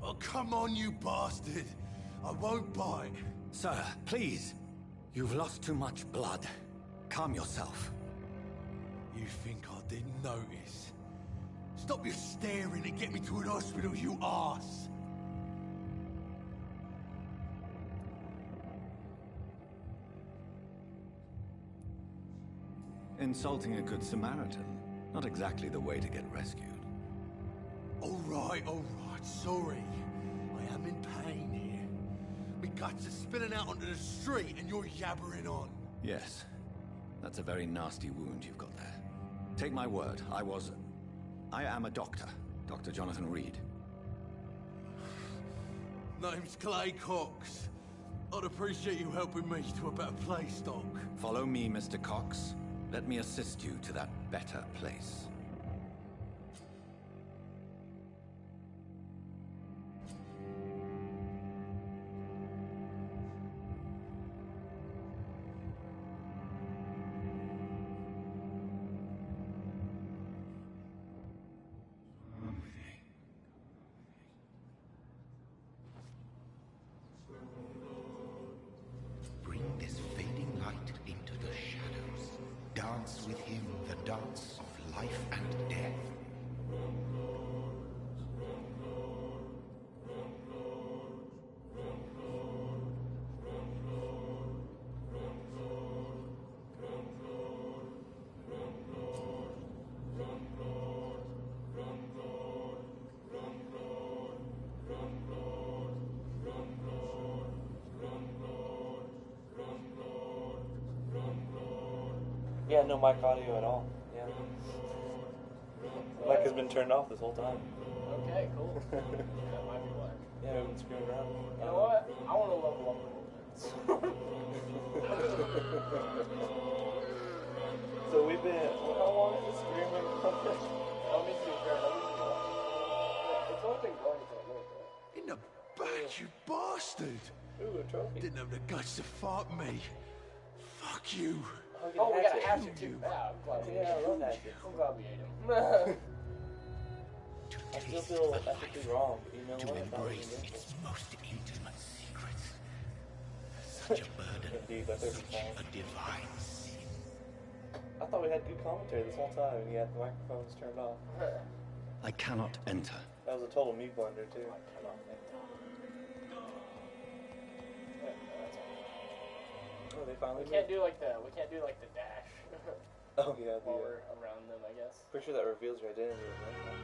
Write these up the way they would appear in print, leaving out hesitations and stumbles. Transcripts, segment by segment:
Oh, come on, you bastard. I won't bite. Sir, please. You've lost too much blood. Calm yourself. You think I didn't notice? Stop your staring and get me to an hospital, you arse! Insulting a good Samaritan. Not exactly the way to get rescued. All right, sorry. I am in pain here. My guts are spilling out onto the street and you're yabbering on. Yes. That's a very nasty wound you've got there. Take my word, I am a doctor. Dr. Jonathan Reed. Name's Clay Cox. I'd appreciate you helping me to a better place, Doc. Follow me, Mr. Cox. Let me assist you to that better place. Bring this fading light into the shadows. Dance with him the dance of life and death. Yeah, no mic audio at all. Yeah. Mic has been turned off this whole time. Okay, cool. Yeah, it might be why. Yeah, we've been screwing around. You know what? I want to level up a little bit. So we've been, how long is this screaming? Let me see, it's only been going for a little bit. In the back, you bastard! Ooh, a trophy. Didn't have the guts to fuck me. Fuck you. Oh, we got a hatchet too. Yeah, I'm glad we ate him. I love hatchets. I'm glad we ate him. I still feel ethically wrong, but you know To what? embrace its most intimate secrets. Such a burden, Indeed, that's every such time. a divine sin. I thought we had good commentary this whole time, and yet the microphone's turned off. I cannot enter. That was a total me blunder, too. Oh, they finally We can't do like the dash. Oh, yeah, While we're around them, I guess. pretty sure that reveals your identity, right?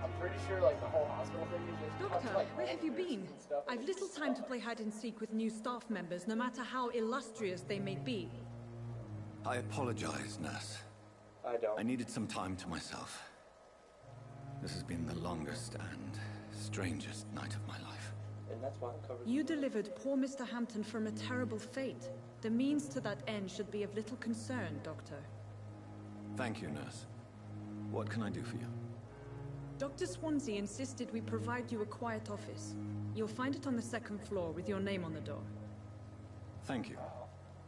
I'm pretty sure like the whole hospital thing is just Doctor, like, where have you been? and stuff. I've little time to play hide and seek with new staff members, no matter how illustrious they may be. I apologize, nurse. I don't. I needed some time to myself. This has been the longest and strangest night of my life. And that's why I'm covered. You delivered poor Mr. Hampton from a terrible fate. The means to that end should be of little concern, Doctor. Thank you, nurse. What can I do for you? Dr. Swansea insisted we provide you a quiet office. You'll find it on the second floor with your name on the door. Thank you.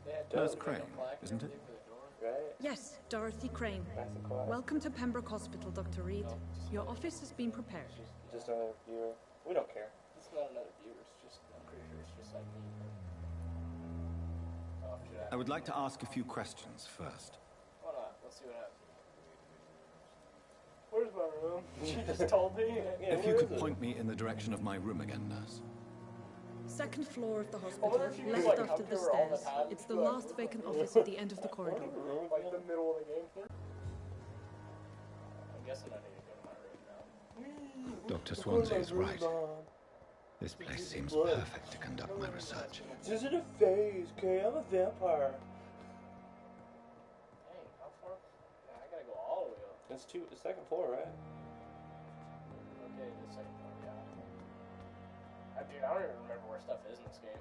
They had Nurse like a Crane, plaque and isn't it? everything for the door. Right? Yes, Dorothy Crane. Nice and quiet. Welcome to Pembroke Hospital, Dr. Reed. Your office has been prepared. Just another viewer. We don't care. It's not another viewer, it's just, I'm pretty sure it's just like me. Oh, should I would like to ask a few questions first. Why not? Let's see what happens. Where's my room? She just told me. Yeah, If you where could is it? point me in the direction of my room again, nurse. Second floor of the wonder hospital, if you left like, after come the here all the stairs. time. It's the Like- last vacant office at the end of the corridor. Like the middle of the game here. I'm guessing I need to go to my room now. Dr. Swansea is right. This place seems perfect to conduct my research. This isn't a phase, okay? I'm a vampire. Dang, how far? Yeah, I gotta go all the way up. It's the second floor, right? Okay, the second floor, yeah. Dude, I don't even remember where stuff is in this game.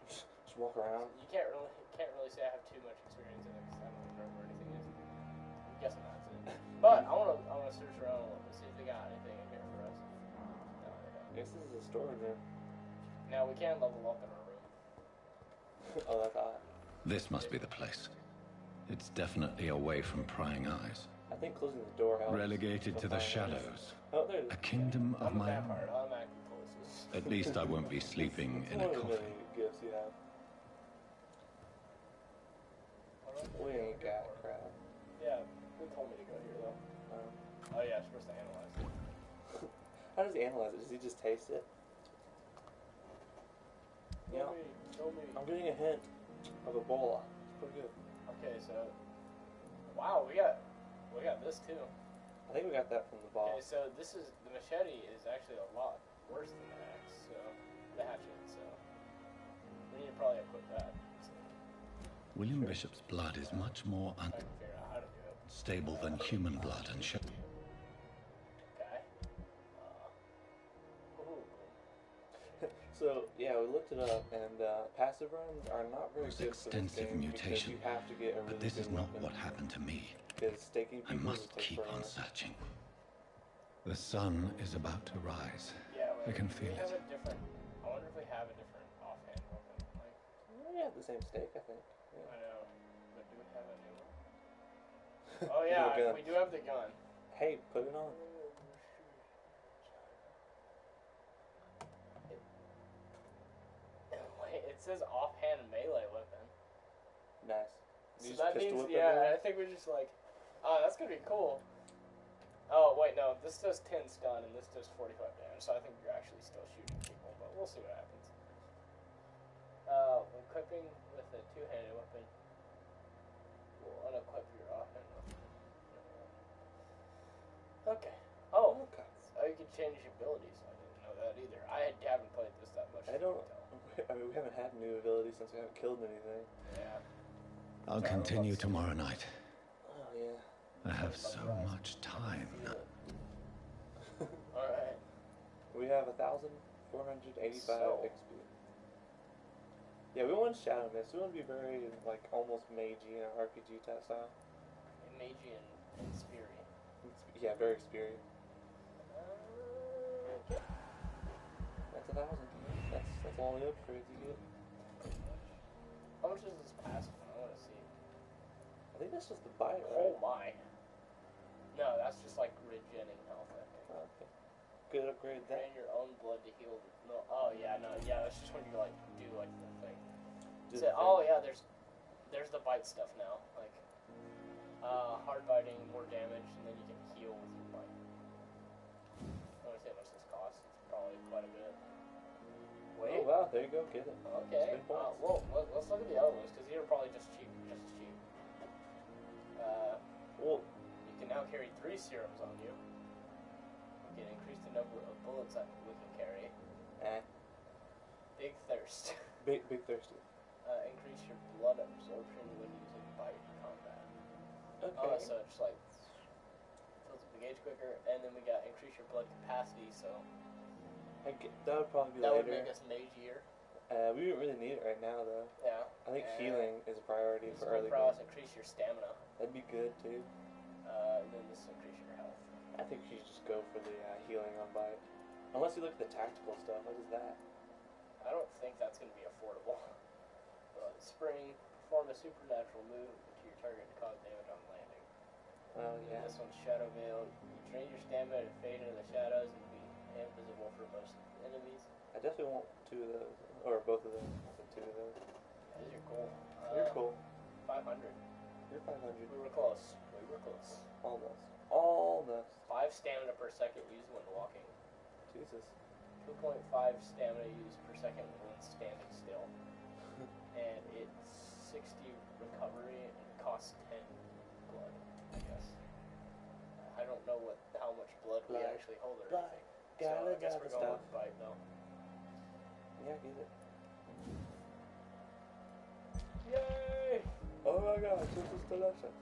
Just walk around. You can't really say I have too much experience in it because I don't remember where anything is. I'm guessing that's it. But I wanna search around a little bit, see if they got anything in here for us. No, they don't. I guess this is a storage room. Now we can level up in our room. Oh, that's hot. This must be the place. It's definitely away from prying eyes. I I think closing the door helps. Relegated to the shadows. Oh, there's A kingdom of I'm a my vampire. own. Automatically closes. At least I won't be sleeping in a one of the coffin. many gifts you have. We ain't got crap. Yeah, who told me to go here though? Oh yeah, I'm supposed to analyze it. How does he analyze it? Does he just taste it? Yeah. Show me. I'm getting a hint of Ebola. It's pretty good. Okay, so wow, we got this too. I think we got that from the boss. Okay, so this is the machete is actually a lot worse than the axe, so the hatchet. So we need to probably equip that. So, William Bishop's blood is much more I can figure out how to do it. unstable than human blood and should. Okay. Ooh. So yeah, we looked it up, and passive runs are not very There's good for this extensive game mutation, because you have to get a really But this good is not weapon. what happened to me. Because staking I people must just takes keep on forever. searching. The sun is about to rise. Yeah, I can feel we have it. a different. I wonder if we have a different offhand weapon. Like, We have the same stake, I think. I know, but do we have a new one? Oh yeah, New gun. we do have the gun. Hey, put it on. Wait, it says offhand melee weapon. Nice. So You just that pistol means, whip yeah, everyone? I think we're just like, oh, that's gonna be cool. Oh, wait, no, this does 10 stun and this does 45 damage, so I think you're actually still shooting people, but we'll see what happens. Equipping with a two-handed weapon will unequip your offhand weapon. Okay. Oh, Okay. you can change your abilities. I didn't know that either. I haven't played this that much. I don't. I mean, we haven't had new abilities since we haven't killed anything. Yeah. I'll continue tomorrow night. Oh yeah. I have so much time. Alright. We have 1,485 So- XP. Yeah, we want Shadow Mist. We want to be very like almost magey in our RPG type style. Magi and Speary. Yeah, very experienced. That's 1,000. That's all the upgrades you get. How much is this passive? I want to see. I think that's just the bite, Oh right? my. No, that's just like regenning health, I think. Oh, okay. Good upgrade that. Drain your own blood to heal. No, oh yeah, no, yeah, that's just when you like do like the thing. Do So, the oh thing. yeah, there's the bite stuff now. Like, hard biting, more damage, and then you can heal with your bite. I want to see how much this costs. It's probably quite a bit. Wait. Oh wow, there you go, get it. Okay. Spin points. Well, let's look at the other ones because these are probably just cheap, just as cheap. Well, You can now carry 3 serums on you. We can increase the number of bullets that we can carry. Big thirst. big thirsty. Increase your blood absorption when using bite combat. Okay. So it's like fills up the gauge quicker, and then we got increase your blood capacity. So That would probably be that would later. make us magier. We don't really need it right now though. Yeah. I think And healing is a priority for early prowess, game. increase your stamina. That'd be good too. And then this increase your health. I think you should just go for the healing on bite. Unless you look at the tactical stuff. What is that? I don't think that's going to be affordable. Spring, perform a supernatural move to your target to cause damage on landing. Oh And yeah. this one's Shadow Veil. You drain your stamina to fade into the shadows and be invisible for most enemies. I definitely want 2 of those. Or both of them. I think 2 of those. These are cool. You're cool. 500. You're 500. We were close. We were close. Almost. Almost. 5 stamina per second used when walking. Jesus. 2.5 stamina used per second when standing still. And it's 60 recovery and it costs 10 blood, I guess. I don't know how much blood we Blood. actually hold or Blood. anything. So I guess we're going with bite though. Yeah, get it. Yay! Oh my god, this is delicious.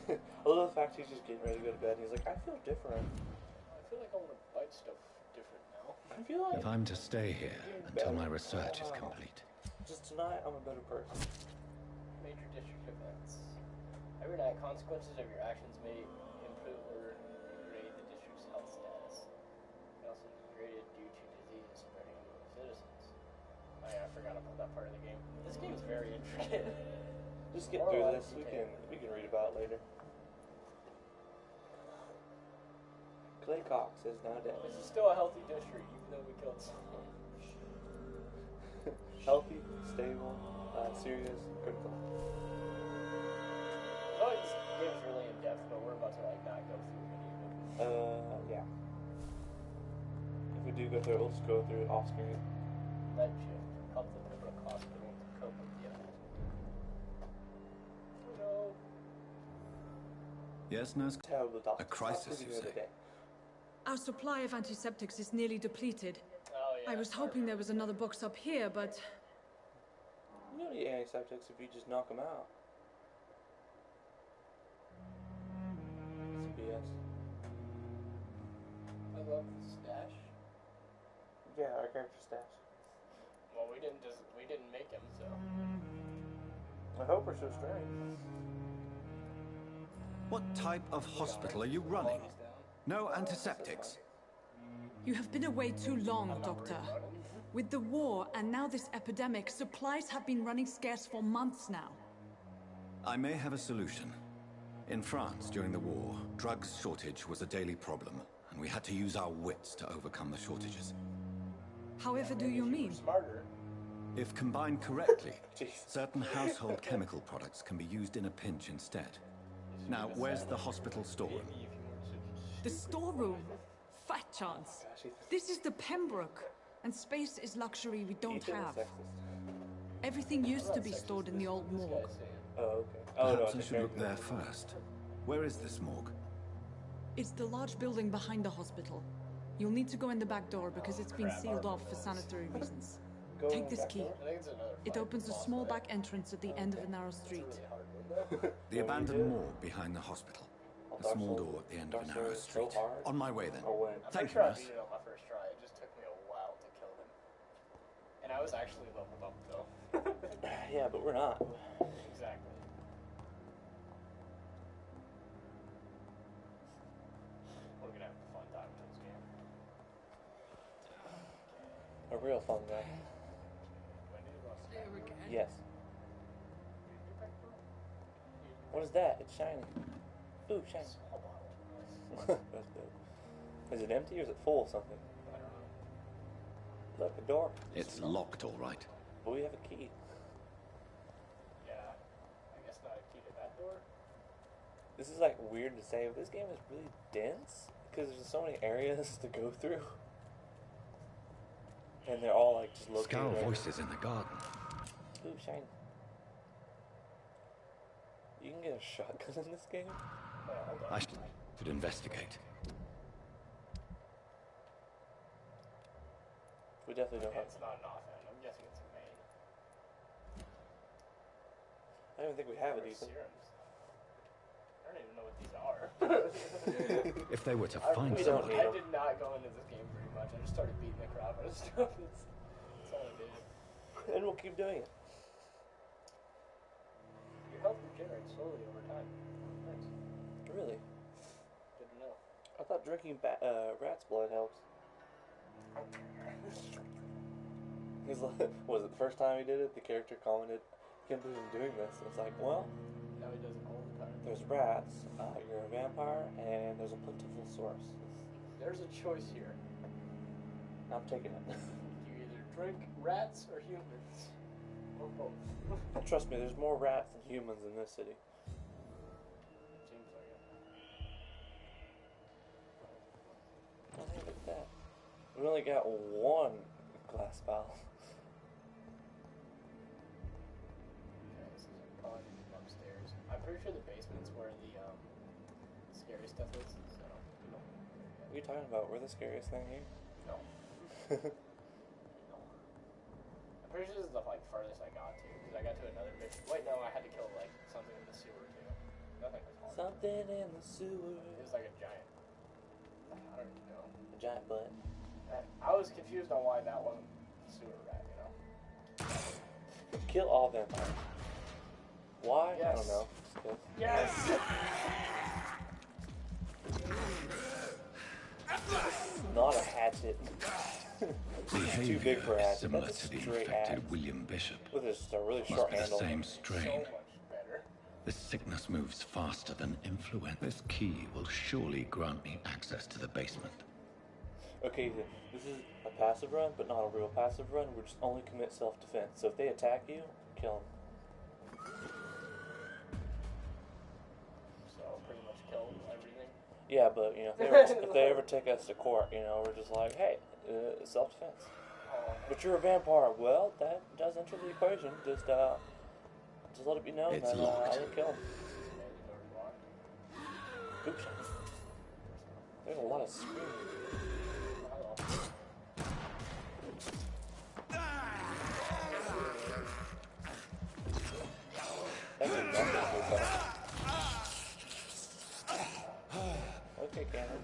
I love the fact he's just getting ready to go to bed and he's like, I feel different. I feel like I want to bite stuff different now. I feel like If I'm to stay here until my research is complete. just tonight I'm a better person. Major district events. Every night, consequences of your actions may improve or degrade the district's health status. It can also be degraded due to disease spreading among citizens. Oh yeah, I forgot about that part of the game. This game is very intricate. Just get Or through like this. you We can read about it later. Clay Cox is now dead. This is still a healthy district, even though we killed someone. Healthy, stable, serious, critical. Oh, this game's really in depth, but we're about to like not go through any of it. Yeah. If we do go through it, we'll just go through it off screen. That should help the Pembroke Hospital to cope with the effect. Oh no. Yes, nurse? Terrible doctor. A crisis, you say? Our supply of antiseptics is nearly depleted. Oh yeah. I was hoping there was another box up here, but... You don't need antiseptics if you just knock them out. It's BS. I love the stash. Yeah, our character stash. Well, we didn't make him, so. I hope we're so straight. What type of hospital are you running? No antiseptics. You have been away too long, Doctor. With the war and now this epidemic, supplies have been running scarce for months now. I may have a solution. In France, during the war, drugs shortage was a daily problem, and we had to use our wits to overcome the shortages. However do you mean? Smarter. If combined correctly, Jeez. certain household chemical products can be used in a pinch instead. Now, where's the hospital storeroom? The storeroom? Fat chance. This is the Pembroke, and space is luxury we don't Ethan is have. sexist. Everything used to be stored in the old morgue. Oh, okay. Oh, no, Perhaps I it's should look very there first. Where is this morgue? It's the large building behind the hospital. You'll need to go in the back door because it's been sealed off for sanitary reasons. Go Take this key. I think it's another It opens a small back entrance at the end of a narrow street. The abandoned morgue behind the hospital. A small door at the end of a narrow street. On my way then. Or when? Thank you, sure I nurse. beat it on my first try. It just took me a while to kill him. And I was actually leveled up though. Yeah, but we're not. Exactly. We're gonna have a fun time with this game. A real fun guy. Do I need to lost that? Yes. What is that? It's shiny. Ooh, shiny. Small bottle. That's good. Is it empty or is it full of something? I don't know. Look, a door. It's locked, all right. But we have a key. Yeah. I guess not a key to that door. This is like weird to say, but this game is really dense because there's so many areas to go through. And they're all like just located. Scowl right voices in the garden. Ooh, shiny. You can get a shotgun in this game? Hold on. I should investigate. We definitely don't Okay, have. it's not an offhand. I'm guessing it's a main. I don't even think we have it, Or Ethan. serums. I don't even know what these are. If they were to I find we don't somebody, I did not go into this game very much. I just started beating the crap out of stuff. That's all I did. And we'll keep doing it. Your health regenerates slowly over time. Nice. Really? Good to know. I thought drinking rat's blood helps. He's like, was it the first time he did it? The character commented, "Can't believe I'm doing this." And it's like, well, Now he does it all the time. there's rats, you're a vampire, and there's a plentiful source. There's a choice here. I'm taking it. You either drink rats or humans. Or both. Trust me, there's more rats than humans in this city. Seems like it. I think it's that. We only got one glass vial. Okay, this is probably upstairs. I'm pretty sure the basement's where the scary stuff is, so What are you talking about? We're the scariest thing here. no. No. I'm pretty sure this is the like farthest I got to, because I got to another mission. Wait, no, I had to kill like something in the sewer too. Nothing was hard. Something in the sewer. It was like a giant. I don't even know. A giant butt. I was confused on why that wasn't a sewer rat, you know? Kill all vampires. Why? I Yes. don't know. Just 'cause. Yes! Not a hatchet. Too big for a Behavior hatchet. similar That's to a the straight infected axe. William Bishop. With just a really Must short be the handle. same So strain. much better. This sickness moves faster than influenza. This key will surely grant me access to the basement. Okay, this is a passive run, but not a real passive run. We're just only commit self-defense. So if they attack you, kill them. So pretty much kill everything. Yeah, but you know, if they ever take us to court, you know, we're just like, hey, self-defense. But you're a vampire. Well, that does enter the equation. Just let it be known It's that locked. I didn't kill him. Oops. There's a lot of screaming. Okay, Cameron.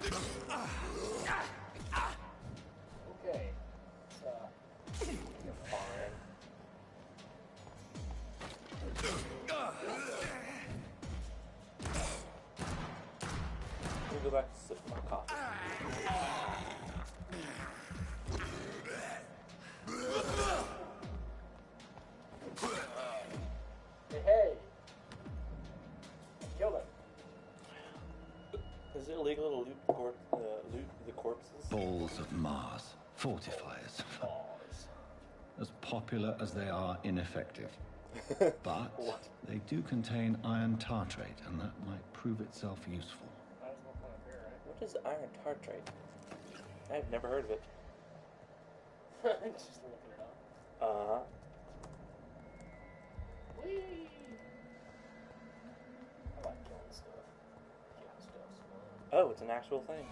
Okay. You're fine. Let me go back to sip my coffee. Hey! Kill them. Is it illegal to loot the corpses? Balls of Mars. Fortifiers. Balls. As popular as they are ineffective. But they do contain iron tartrate, and that might prove itself useful. Might as well come up here, right? What is iron tartrate? I've never heard of it. Just looking it up. Uh-huh. Whee! I like killing stuff. Killing stuff's fun. Oh, it's an actual thing.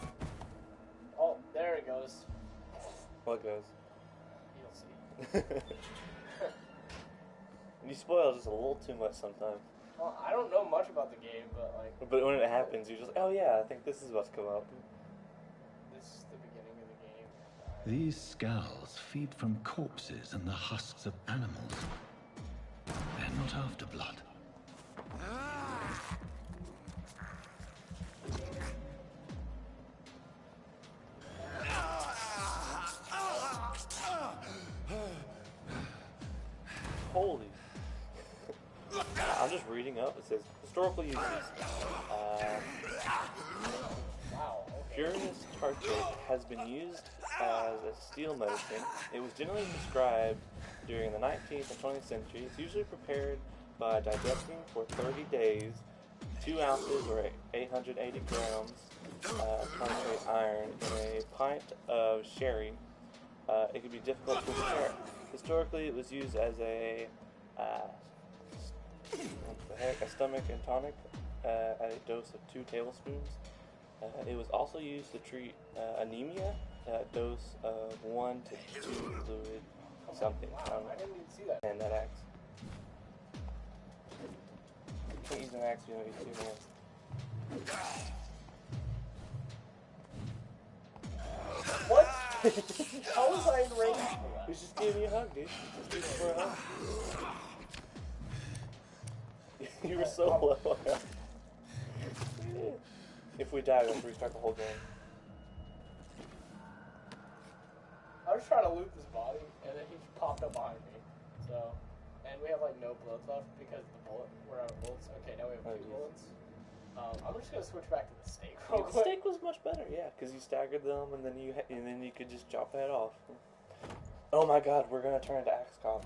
Oh, there it goes. What goes? You'll see. You spoil just a little too much sometimes. Well, I don't know much about the game, but like, But when it happens, you're just like, oh yeah, I think this is about to come out. this is the beginning of the game. These scowls feed from corpses and the husks of animals. They're not after blood. Holy. I'm just reading up. It says, historical uses. Wow. Okay. Furious tartrate has been used as a steel medicine. It was generally prescribed during the 19th and 20th century. It's usually prepared by digesting for 30 days 2 ounces or 880 grams tartrate iron in a pint of sherry. It can be difficult to prepare. Historically, it was used as a stomach and tonic at a dose of 2 tablespoons. It was also used to treat anemia at a dose of 1 to 2 fluid something. I don't know. I didn't even see that. And that axe. You can't use an axe, you don't use 2 hands. What? How was I in range for that? He's just giving you a hug, dude. Just looking for a hug. You were so low. If we die, we'll restart the whole game. I was trying to loot this body, and then he popped up behind me. So, and we have like no bullets left because the bullet, we're out of bullets. Okay, now we have 2 bullets. I'm just gonna switch back to the steak real The quick. steak was much better, yeah, because you staggered them, and then you could just chop that off. Oh my God, we're gonna turn into Axe Cop.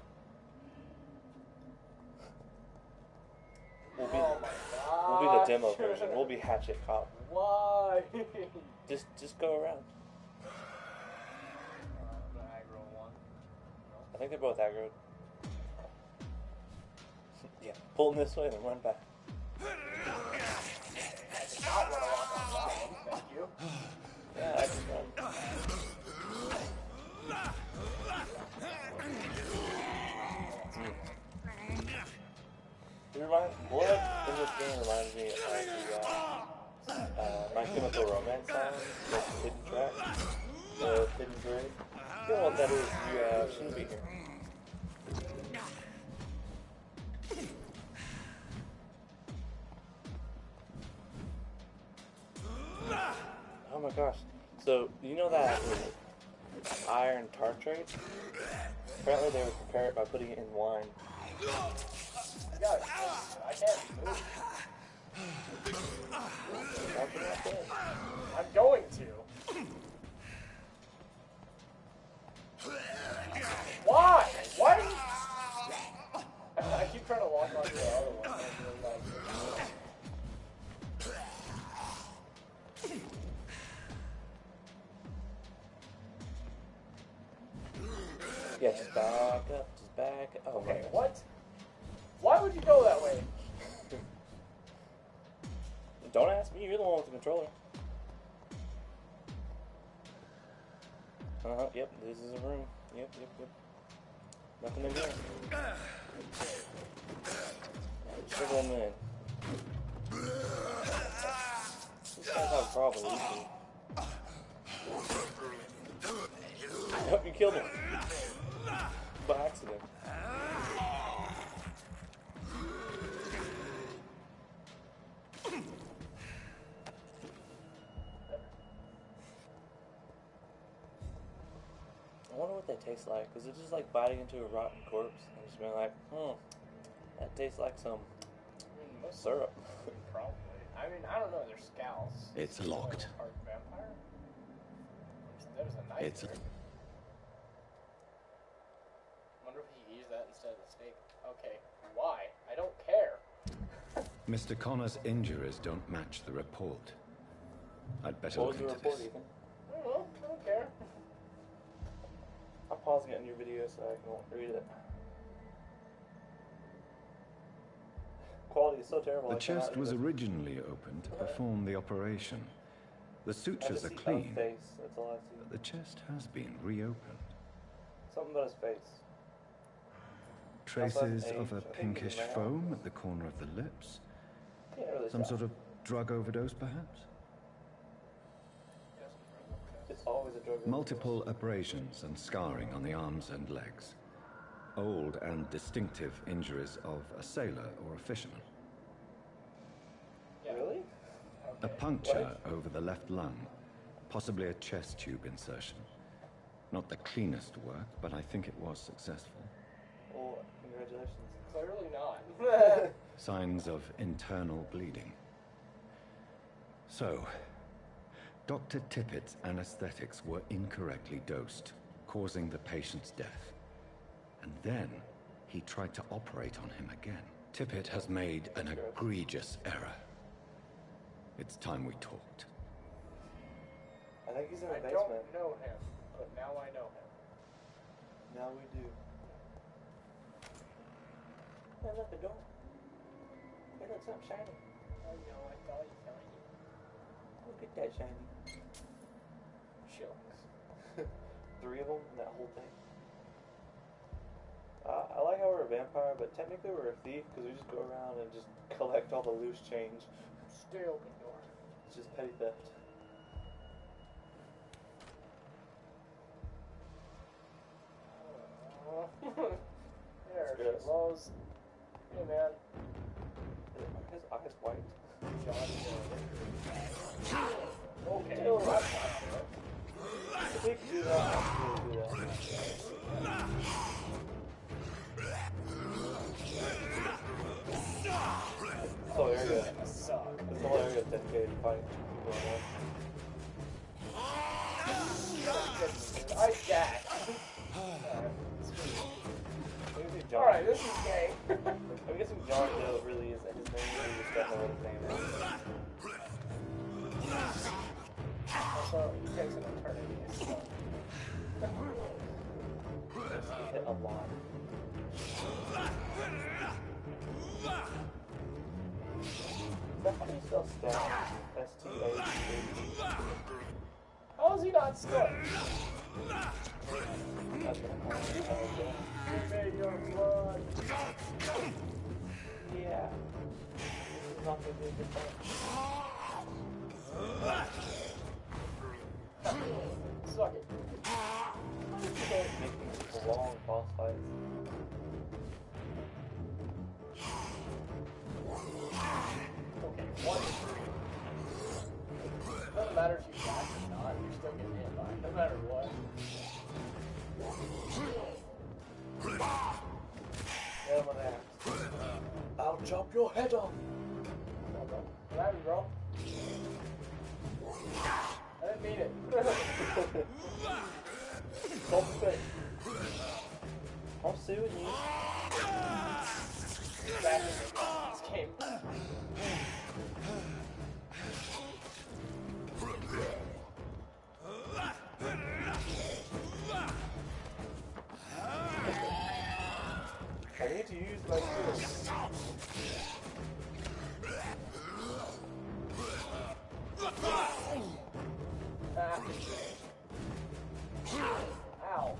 We'll be, Oh my god. we'll be the demo version. We'll be Hatchet Cop. Why? Just go around. I'm gonna aggro one. I think they're both aggroed. Yeah, pull them this way, then run back. Not what I want on that one, thank you. Yeah, I just run. Blood in this game reminds me of the My Chemical Romance song, the hidden track, the hidden grade. If you don't know what that is, you shouldn't be here. Oh my gosh. So, you know that iron tartrate? Apparently they would prepare it by putting it in wine. You gotta kill me. I can't move. I'm going to. Why? Why? I keep trying to walk onto the other one. And then, like, yeah, just back up, just back up. Oh, okay, my what? Why would you go that way? Don't ask me, you're the one with the controller. Yep, this is a room. Yep. Nothing in here. Sugar them in. These guys have a problem, you see. Yep, you killed him. By accident. I wonder what they taste like. Is it just like biting into a rotten corpse and just being like, that tastes like some syrup? Probably. I mean, I don't know. They're scowls. It's locked. Part vampire? There's a knife It's... there. Wonder if he used that instead of the steak. Okay, why? I don't care. Mr. Connor's injuries don't match the report. I'd better What was look the into report, this. Ethan? I don't know. I don't care. I'm pausing it in your video so I can read it. Quality is so terrible. The I cannot chest read was it. originally opened to perform the operation. The I just sutures are see clean, a face. That's all I see. but the chest has been reopened. Something about his face. Traces age. of a I think pinkish he's male. foam at the corner of the lips. Can't really Some tell. sort of drug overdose, perhaps? It's always a drug. Multiple abrasions and scarring on the arms and legs. Old and distinctive injuries of a sailor or a fisherman. Yeah. Really? A puncture over the left lung, possibly a chest tube insertion. Not the cleanest work, but I think it was successful. Well, congratulations. Clearly not. Signs of internal bleeding. So, Dr. Tippett's anesthetics were incorrectly dosed, causing the patient's death. And then he tried to operate on him again. Tippett has made an egregious error. It's time we talked. I think he's in the I basement. don't know him, but now I know him. Now we do. Hey, look, the door. Hey, look, something shiny. I know, I thought you found it. Look at that shiny. Shucks. 3 of them in that whole thing. I like how we're a vampire, but technically we're a thief because we just go around and just collect all the loose change. Stay open door. It's just petty theft. There That's she gross. blows. Hey man. Are his eyes white? John Okay. Ew. That's not fair. If we could do that, I'd really do that. This whole area, Gonna suck. this whole area is dedicated to fighting people I dash. Alright, this is gay. I'm guessing John Doe really is his name, or you just don't know what his name is. Also, he takes an eternity. So. He hit a lot. Is that how you spell stab? S-T-A-B. How is he not stuck? That's what I'm calling it. You made your blood. Yeah. This is not going to be a good time. Suck it. Making these long boss fights. Okay, one. Doesn't matter if you dash or not, you're still getting hit by it, no matter what. Get him with that. chop your head off. Come on, bro. What happened, bro? I didn't mean it. Don't spit. I'm suing you. Exactly. This game. I need to use my skills. Ow.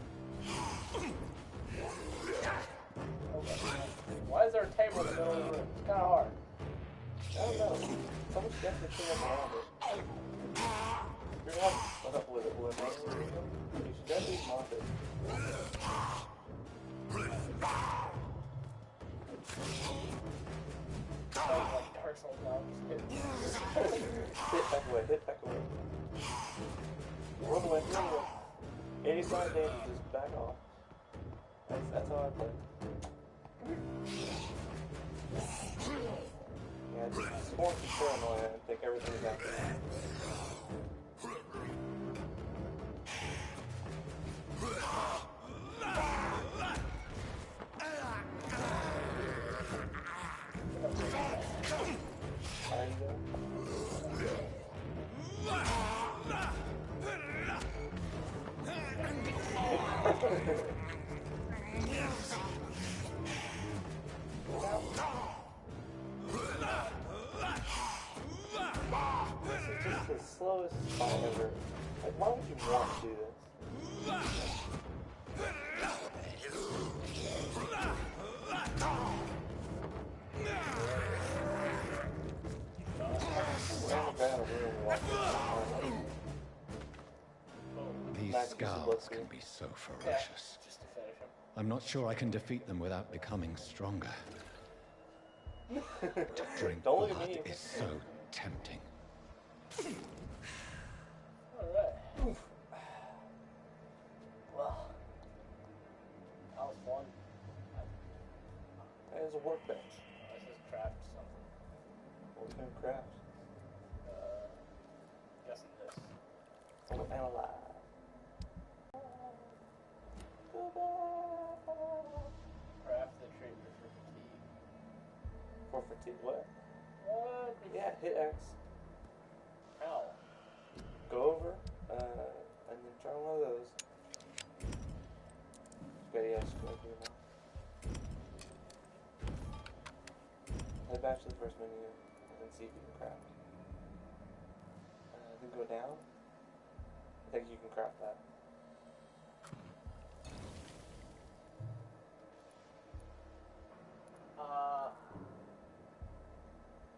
Why is there a table in the middle of the room? It's kind of hard. I don't know. Someone's definitely clean up around it. You're gonna have to put up with it, boy. You should definitely mop it. Sounds like Dark Souls now. I'm just kidding. Hit back away, hit back away. Run away, run away. Any sign of danger, just back off. That's how I play. Yeah, just more paranoia and think everything's happening. This is the slowest fight ever. Like, why would you want to do this? These scowls can be so ferocious. Just to finish him. I'm not sure I can defeat them without becoming stronger. To drink Don't look at blood me. is so tempting. Alright. Well, that was fun. There's a workbench. Let's just craft something. What kind of craft? Guessing this. Oh, analyze. Craft the treatment for fatigue. For fatigue, what? What? Yeah, hit X. Ow. Go over, and then try one of those. Okay, yeah, just go like that. Head back to the first menu, and then see if you can craft. Then go down. I think you can craft that.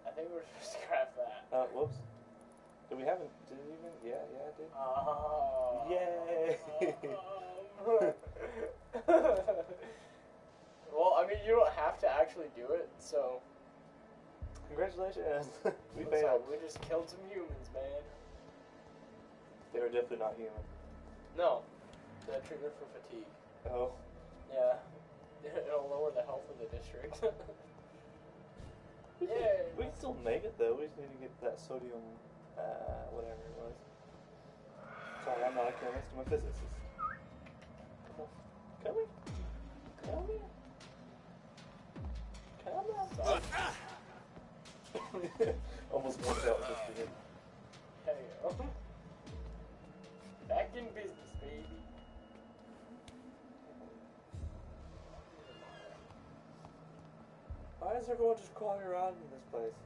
I think we're supposed to craft that. Whoops. Did we haven't? Did it even? Yeah, I did. Yay! Well, I mean, you don't have to actually do it, so. Congratulations! We Looks failed. like we just killed some humans, man. They were definitely not human. No, the treatment for fatigue. Oh. Yeah, it'll lower the health of the district. Yeah. We can still make it though. We just need to get that sodium, whatever it was. Sorry, I'm not a chemist. I'm a physicist. Come here. Come here. Come on. Almost worked out just for him. There you go. Back in business, baby. Why is everyone just crawling around in this place?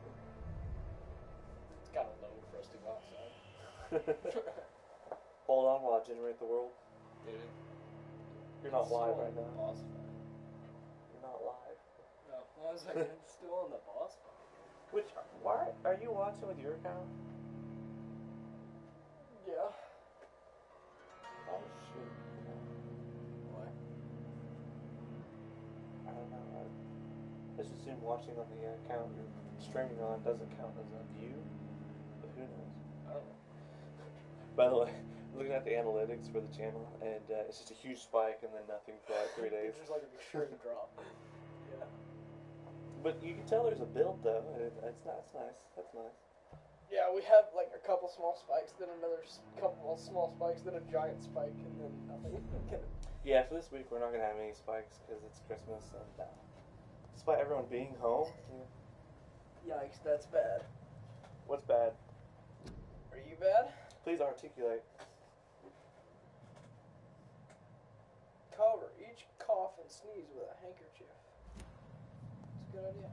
It's kind of low for us to go outside. Hold on while I generate the world. Dude. You're not live right The now. boss fight. You're not live. No, I was like, it's still on the boss fight. Which, why are you watching with your account? Yeah. Oh shoot. Why? I don't know. I just assume watching on the account you're streaming on doesn't count as a view, but who knows? I don't know. By the way, looking at the analytics for the channel, and it's just a huge spike and then nothing for like 3 days. It's just like a sure to drop. Yeah. But you can tell there's a build though. That's nice. That's nice. Yeah, we have like a couple small spikes, then another couple small spikes, then a giant spike, and then nothing. Yeah, for this week we're not gonna have any spikes because it's Christmas and despite everyone being home. Yeah. Yikes, that's bad. What's bad? Are you bad? Please articulate. Cover each cough and sneeze with a handkerchief. It's a good idea.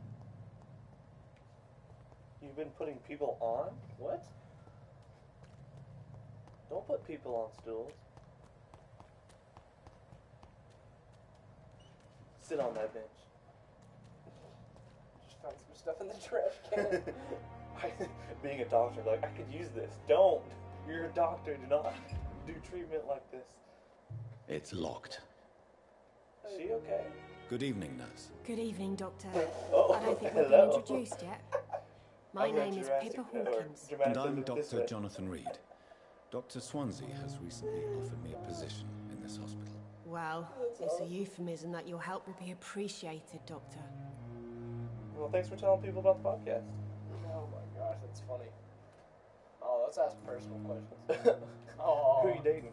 You've been putting people on? What? Don't put people on stools. Sit on that bench. Just found some stuff in the trash can. Being a doctor, like, I could use this. Don't! You're a doctor, do not do treatment like this. It's locked. Is she okay? Good evening, nurse. Good evening, Doctor. Oh, I don't think we've been introduced yet. My name is Pippa Hawkins. And I'm Dr. Jonathan Reed. Dr. Swansea has recently offered me a position in this hospital. Well, it's a euphemism that your help will be appreciated, Doctor. Well, thanks for telling people about the podcast. Oh my gosh, that's funny. Oh, let's ask personal questions. Oh. Who are you dating?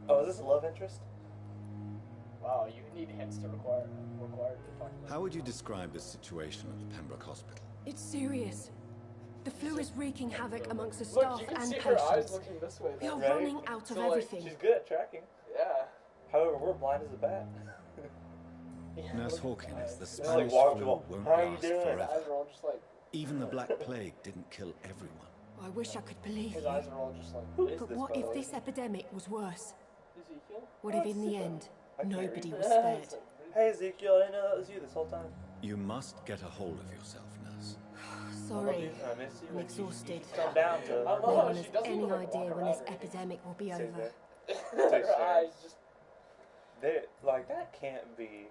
Oh, is this a love interest? Wow, you need hints to required to talk about. How would you describe the situation at the Pembroke Hospital? It's serious. The flu is wreaking havoc amongst the Look, staff you can and see her eyes patients. looking this way. We though. are Right? running out of So, like, everything. she's good at tracking. Yeah. However, we're blind as a bat. Nurse Hawkins, the like Spanish walking flu up. won't How are you last doing? His forever. eyes are all just like. Even the Black Plague didn't kill everyone. I wish I could believe His you. eyes are all just like. Who is But this, what by the if way? this epidemic was worse? Ezekiel? What if in the end, I can't read nobody that. was spared? Hey, Ezekiel, I didn't know that was you this whole time. You must get a hold of yourself, nurse. I love Sorry, you, I miss you. I'm exhausted. Come down to I love No how one she has doesn't any even, like, idea walk when this around or epidemic will be Sit over. there. Her eyes just. Like, that can't be.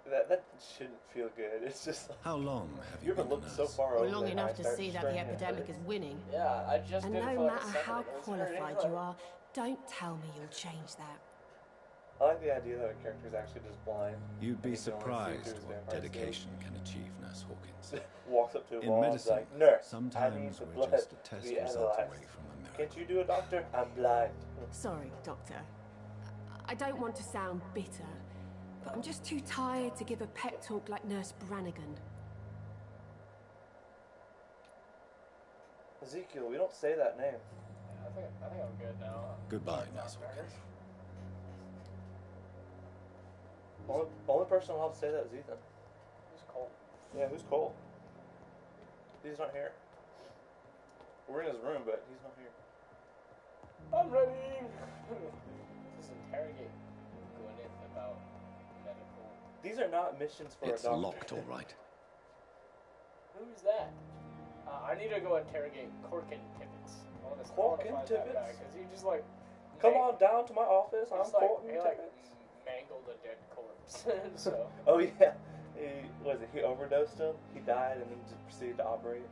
That shouldn't feel good. It's just like, How long have you you ever been a looked so nurse? far Well, over long that enough I to start see that the straining at epidemic it. is winning. Yeah, I just And did it no for like a matter second. how It was qualified hurting, you like- are, don't tell me you'll change that. I like the idea that a character is actually just blind. You'd be And he can only see surprised through his what vampire dedication can achieve, Nurse Hawkins. skin. Walks up to a In wall and is medicine, like, Nurse, I need sometimes the we're blood just a to test be result analyzed. away from a miracle. Can't you do it, doctor? I'm blind. Sorry, Doctor. I don't want to sound bitter, but I'm just too tired to give a pep talk like Nurse Brannigan. Ezekiel, we don't say that name. Yeah, I think I'm good now. Goodbye, Nurse Hawkins. Only person allowed to say that is Ethan. Who's cold? Yeah, who's Cole? He's not here. We're in his room, but he's not here. I'm ready. This is interrogate Gwyneth about medical. These are not missions for It's a doctor. locked, all right. Who's that? I need to go interrogate Corkin Tippets. I want to Corkin find that Tippets? guy because he just like. Come on down to my office. I'm He's like, Colton he like Tippets. mangled a dead corpse. So. Oh yeah, he overdosed him. He died and then just proceeded to operate.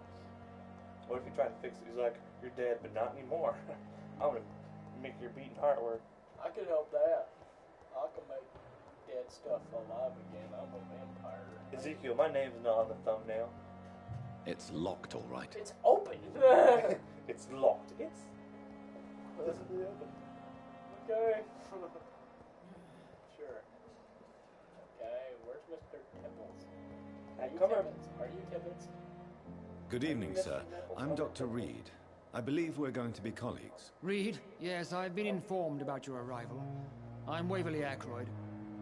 What if he tried to fix it? He's like, you're dead, but not anymore. I'm gonna make your beating heart work. I could help that. I can make dead stuff alive again. I'm a vampire. Ezekiel, my name's not on the thumbnail. It's locked, all right. It's open. It's locked. It's visibly open. Okay. Sure. Okay, where's Mr. Tipples? Are you Come here. Tippets? Are you Tippets? Good evening, sir. I'm Dr. Reed. I believe we're going to be colleagues. Reed, yes, I've been informed about your arrival. I'm Waverly Ackroyd.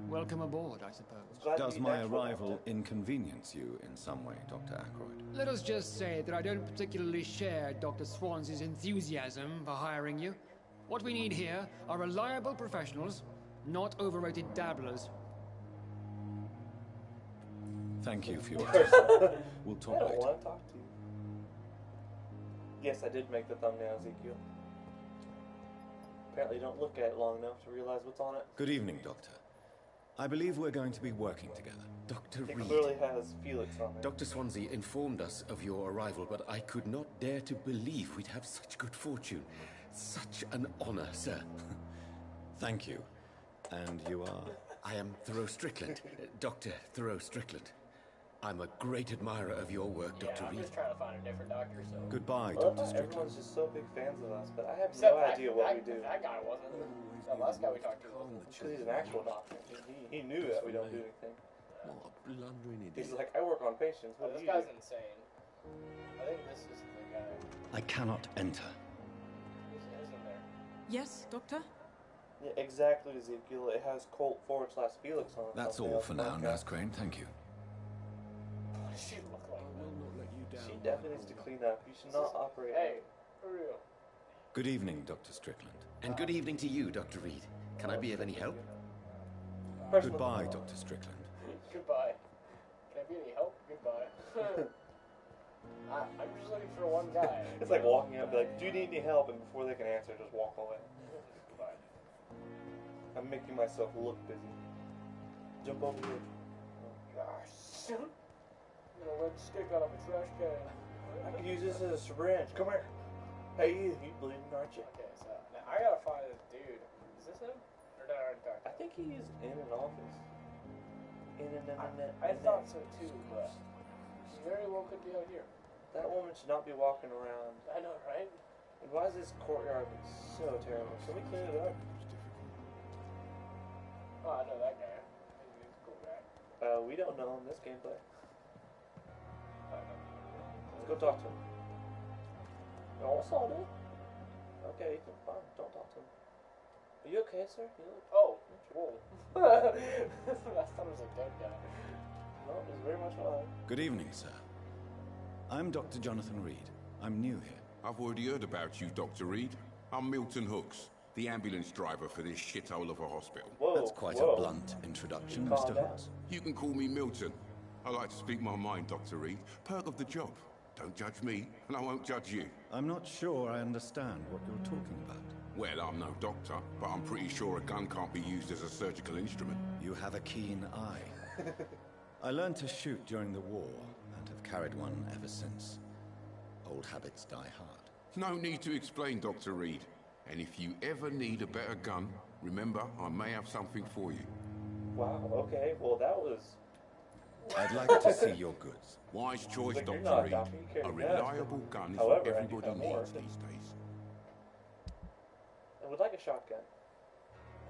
Welcome aboard, I suppose. Glad to Does meet my an actual arrival doctor. inconvenience you in some way, Dr. Ackroyd? Let us just say that I don't particularly share Dr. Swansea's enthusiasm for hiring you. What we need here are reliable professionals, not overrated dabblers. Thank you for your time. We'll I talk don't later. want to talk to you. Yes, I did make the thumbnail, Ezekiel. Apparently you don't look at it long enough to realize what's on it. Good evening, Doctor. I believe we're going to be working together. Dr. It Reed, clearly has Felix on it. Dr. Swansea informed us of your arrival, but I could not dare to believe we'd have such good fortune. Such an honor, sir. Thank you. And you are? I am Thoreau Strickland, Dr. Thoreau Strickland. I'm a great admirer of your work, Yeah, Dr. I'm Reed. just trying to find a different doctor, so... Goodbye, I love Dr. how Strickland. everyone's just so big fans of us, but I have Except no idea what we do. That guy wasn't. That last guy we talked to wasn't. Because he's an actual doctor. He knew that we don't do anything. What a blundering idiot. He's like, I work on patients. What do This you guy's do? insane. I think this is the guy. I cannot enter. Who's in there? Yes, Doctor? Yeah, exactly, Ezekiel. It has Colt/Felix on it. That's all for now, Nurse Crane. Thank you. What does she look like? She definitely needs to clean up. You should not operate. Hey, for real. Good evening, Dr. Strickland. And good evening to you, Dr. Reed. Can I be of any help? Goodbye, Dr. Strickland. Goodbye. Can I be any help? Goodbye. I'm just looking for one guy. It's like walking up and be like, do you need any help? And before they can answer, just walk away. Goodbye. I'm making myself look busy. Jump over here. Oh, gosh. I'm gonna let stick out of a trash can. I could use this as a syringe. Come here. Hey, you bleeding, aren't you? Okay, so now I gotta find this dude. Is this him? Or did I already talk to I him? think he's in an office. I thought so too, but he very well could be out here. That woman should not be walking around. I know, right? And why is this courtyard so terrible? Can we clean it up? Oh, I know that guy. He's a cool guy. We don't know in this gameplay. I know. Let's go talk to him. No, I saw it. Okay, Ethan, fine. Don't talk to him. Are you okay, sir? You look... Oh, whoa. I thought it was a dead guy. No, he's very much alive. Good evening, sir. I'm Dr. Jonathan Reed. I'm new here. I've already heard about you, Dr. Reed. I'm Milton Hooks, the ambulance driver for this shithole of a hospital. Whoa, That's quite a blunt introduction, Calm Mr. down. Hooks. You can call me Milton. I like to speak my mind, Dr. Reed. Perk of the job. Don't judge me, and I won't judge you. I'm not sure I understand what you're talking about. Well, I'm no doctor, but I'm pretty sure a gun can't be used as a surgical instrument. You have a keen eye. I learned to shoot during the war, and have carried one ever since. Old habits die hard. No need to explain, Dr. Reed. And if you ever need a better gun, remember, I may have something for you. Wow, okay. Well, that was... I'd like to see your goods. Wise choice, Like, you're Dr. not a Reed. doctor, you carry A guns. reliable gun is However, what I do everybody have more. needs these days. I would like a shotgun.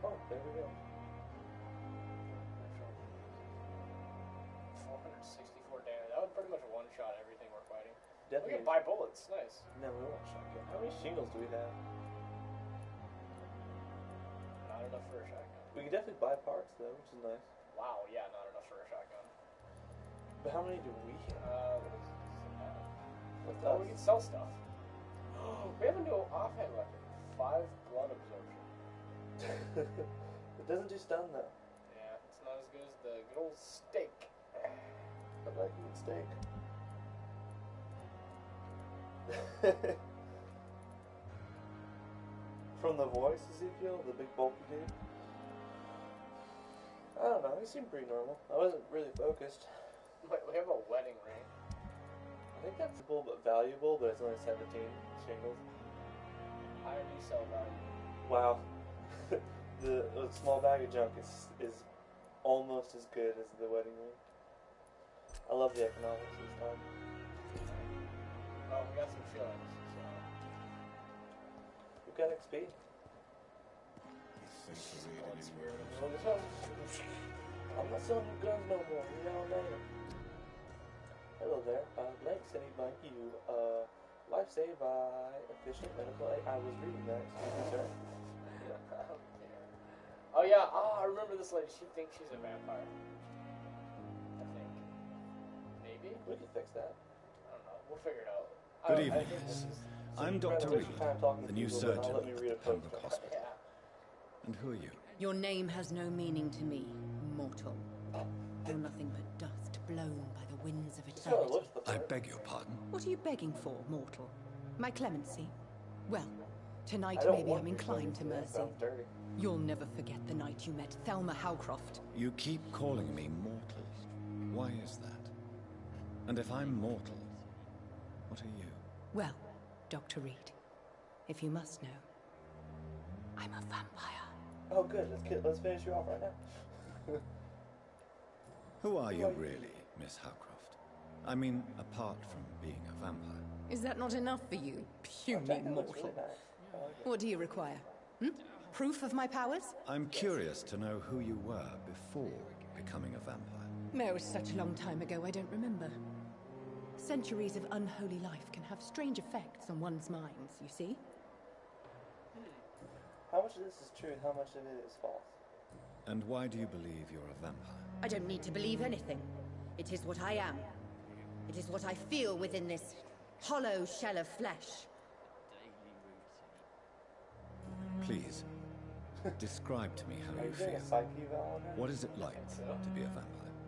Oh, there we go. 464 damage. That would pretty much one-shot everything we're fighting. We Definitely. can buy bullets. Nice. No, we don't want a shotgun. How many shingles do we have? Not enough for a shotgun. We can definitely buy parts, though, which is nice. Wow, yeah, not enough for a shotgun. But how many do we have? What does it have? What's Oh, us? we can sell stuff. We have a new offhand weapon. 5 blood absorption. It doesn't do stun, though. Yeah, it's not as good as the good old steak. I like eating steak. From the voice, Ezekiel, the big bulky dude. I don't know, he seemed pretty normal. I wasn't really focused. Wait, we have a wedding ring. I think that's simple but valuable, but it's only 17 shingles. How do you sell value? Wow. the small bag of junk is almost as good as the wedding ring. I love the economics this time. Oh, we got some shillings, so... We've got XP. I'm not selling you guns no more. You know what I mean? Hello there. Blank City Blank you. Life saved by efficient medical aid. I was reading that. Excuse me, sir. I don't care. Oh yeah, I remember this lady. She thinks she's a vampire. I think. Maybe? We can fix that. I don't know. We'll figure it out. Good I evening. think this is... I'm you'd Dr. rather Reed, waste your time talking to the new people than surgeon I'll let me read a at post. Pembroke Hospital. Yeah. And who are you? Your name has no meaning to me, mortal. You're nothing but dust blown by the winds of eternity. I beg your pardon. What are you begging for, mortal? My clemency? Well, tonight I don't maybe want I'm your inclined to clemency. That mercy. sounds dirty. You'll never forget the night you met Thelma Howcroft. You keep calling me mortal. Why is that? And if I'm mortal, what are you? Well, Dr. Reed, if you must know, I'm a vampire. Oh, good. Let's finish you off right now. Who are you really, Miss Howcroft? I mean, apart from being a vampire. Is that not enough for you, puny mortal? What do you require? Proof of my powers? I'm curious to know who you were before becoming a vampire. No, it was such a long time ago, I don't remember. Centuries of unholy life can have strange effects on one's minds, you see? How much of this is true and how much of it is false? And why do you believe you're a vampire? I don't need to believe anything. It is what I am. It is what I feel within this hollow shell of flesh. Please, describe to me how you feel. What is it like to be a vampire?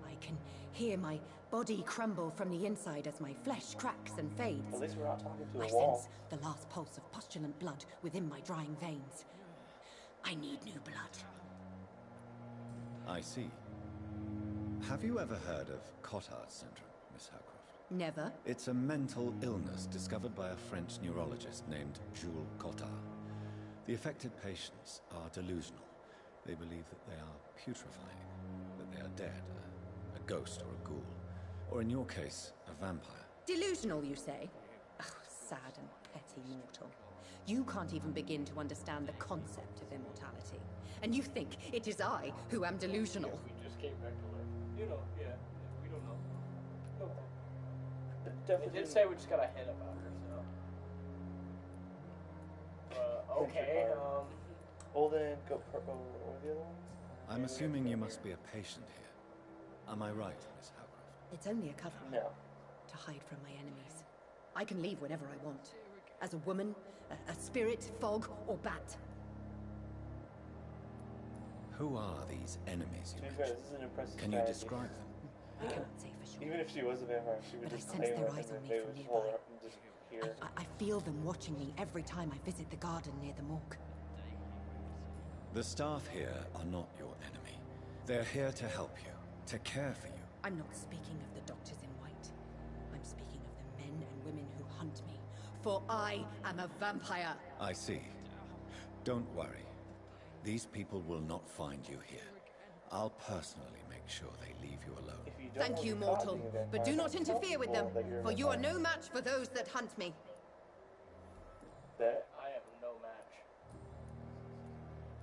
I can hear my body crumble from the inside as my flesh cracks and fades. At least we're not talking to a I wall. sense the last pulse of postulant blood within my drying veins. I need new blood. I see. Have you ever heard of Cotard syndrome, Miss Howcroft? Never. It's a mental illness discovered by a French neurologist named Jules Cotard. The affected patients are delusional. They believe that they are putrefying, that they are dead, a ghost or a ghoul, or in your case, a vampire. Delusional, you say? Oh, sad and petty mortal. You can't even begin to understand the concept of immortality. And you think it is I who am delusional. We just came back to life. You know, yeah, we don't know. Definitely They did say we just got a hint about her, so. Okay, Well then, go purple or the other ones? I'm assuming you must be a patient here. Am I right, Miss Howcroft? It's only a cover. No. To hide from my enemies. I can leave whenever I want. As a woman, a spirit, fog, or bat. Who are these enemies you To be fair, mentioned? this is an impressive Can you strategy. describe them? I cannot say for sure. Even if she was a vampire, she would But I just sense claim their it eyes and on me they from would just hold her nearby. up and just hear. I feel them watching me every time I visit the garden near the morgue. The staff here are not your enemy. They're here to help you, to care for you. I'm not speaking of the doctors in white. I'm speaking of the men and women who hunt me. For I am a vampire. I see. Don't worry. These people will not find you here. I'll personally make sure they leave you alone. If you don't Thank want you, to mortal. cause being a vampire, But do not then tell interfere with them, people that you're a for you are vampire. no match for those that hunt me. That I am no match.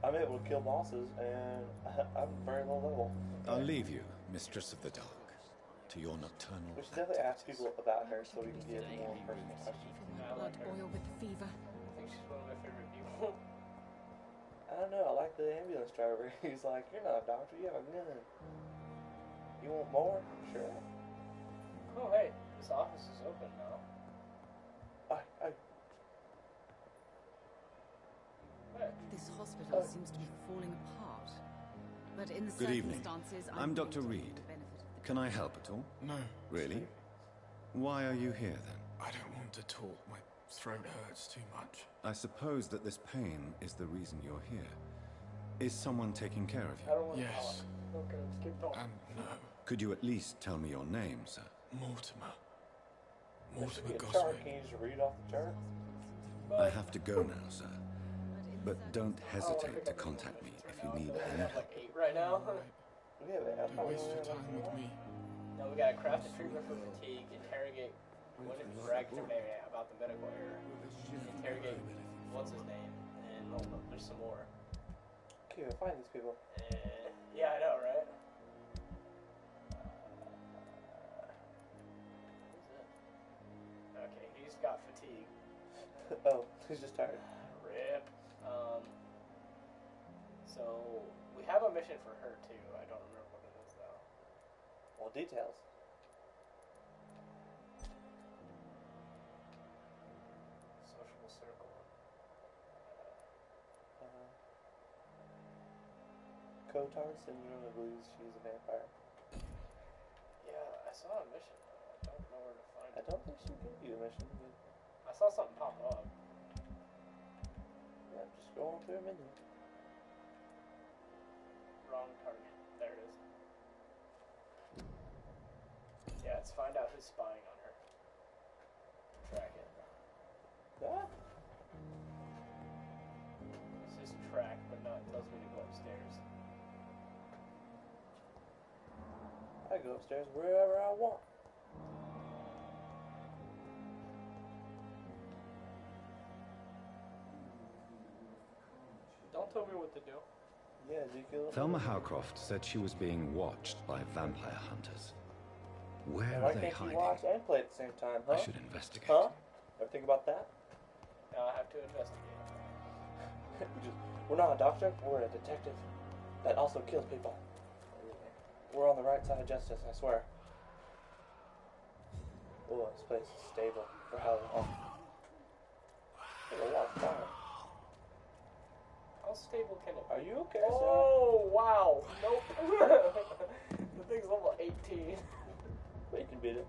I'm able to kill bosses, and I'm very low level. I'll leave you, Mistress of the Dark, to your nocturnal We should definitely ask people about her so we can get more personal questions. I Blood like her. boil with fever. I think she's one of my favorite people. I don't know, I like the ambulance driver. He's like, you're not a doctor, you have a gun. You want more? Sure. Oh, hey, this office is open now. I This hospital seems to be falling apart. But in the Good evening. circumstances, I'm Dr. willing to Reed. give the benefit of the Can I help at all? No. Really? Why are you here then? I don't want to talk. My throat hurts too much. I suppose that this pain is the reason you're here. Is someone taking care of I you? don't want to Yes. talk. Okay, let's keep talking. No. Could you at least tell me your name, sir? Mortimer. there should be Mortimer a chart. Goswin. Can you just read off the chart? I have to go now, sir. But don't hesitate to contact me if you need I any have help. like 8 right now. Yeah, but Don't waste your time with me. Now we gotta craft a treatment for fatigue, interrogate what if brag about the medical error, interrogate what's his name, and hold up, there's some more. can't even find these people. Yeah, I know, right? Who's it? Okay, he's got fatigue. Oh, he's just tired. Rip. So we have a mission for her too. I don't remember what it is though. Well, details. Sociable circle. Cotard syndrome believes she's a vampire. Yeah, I saw a mission. I don't know where to find I it. don't think she'll give you a mission, but I saw something pop up. yeah, just scrolling through a menu. Wrong target. There it is. Yeah, let's find out who's spying on her. Track it. Ah, It says track, but not tells me to go upstairs. I go upstairs wherever I want. told me what to do. Yeah, Ezekiel. Thelma Howcroft said she was being watched by vampire hunters. Where And are why they can't hiding? you watch and play at the same time, huh? I should investigate. Huh? Ever think about that? Now I have to investigate. We're not a doctor, we're a detective that also kills people. We're on the right side of justice, I swear. Oh, this place is stable for how long? There's a lot of fire. How stable can it be? Are you okay, Oh, wow. Nope. The thing's level 18. But you can beat it.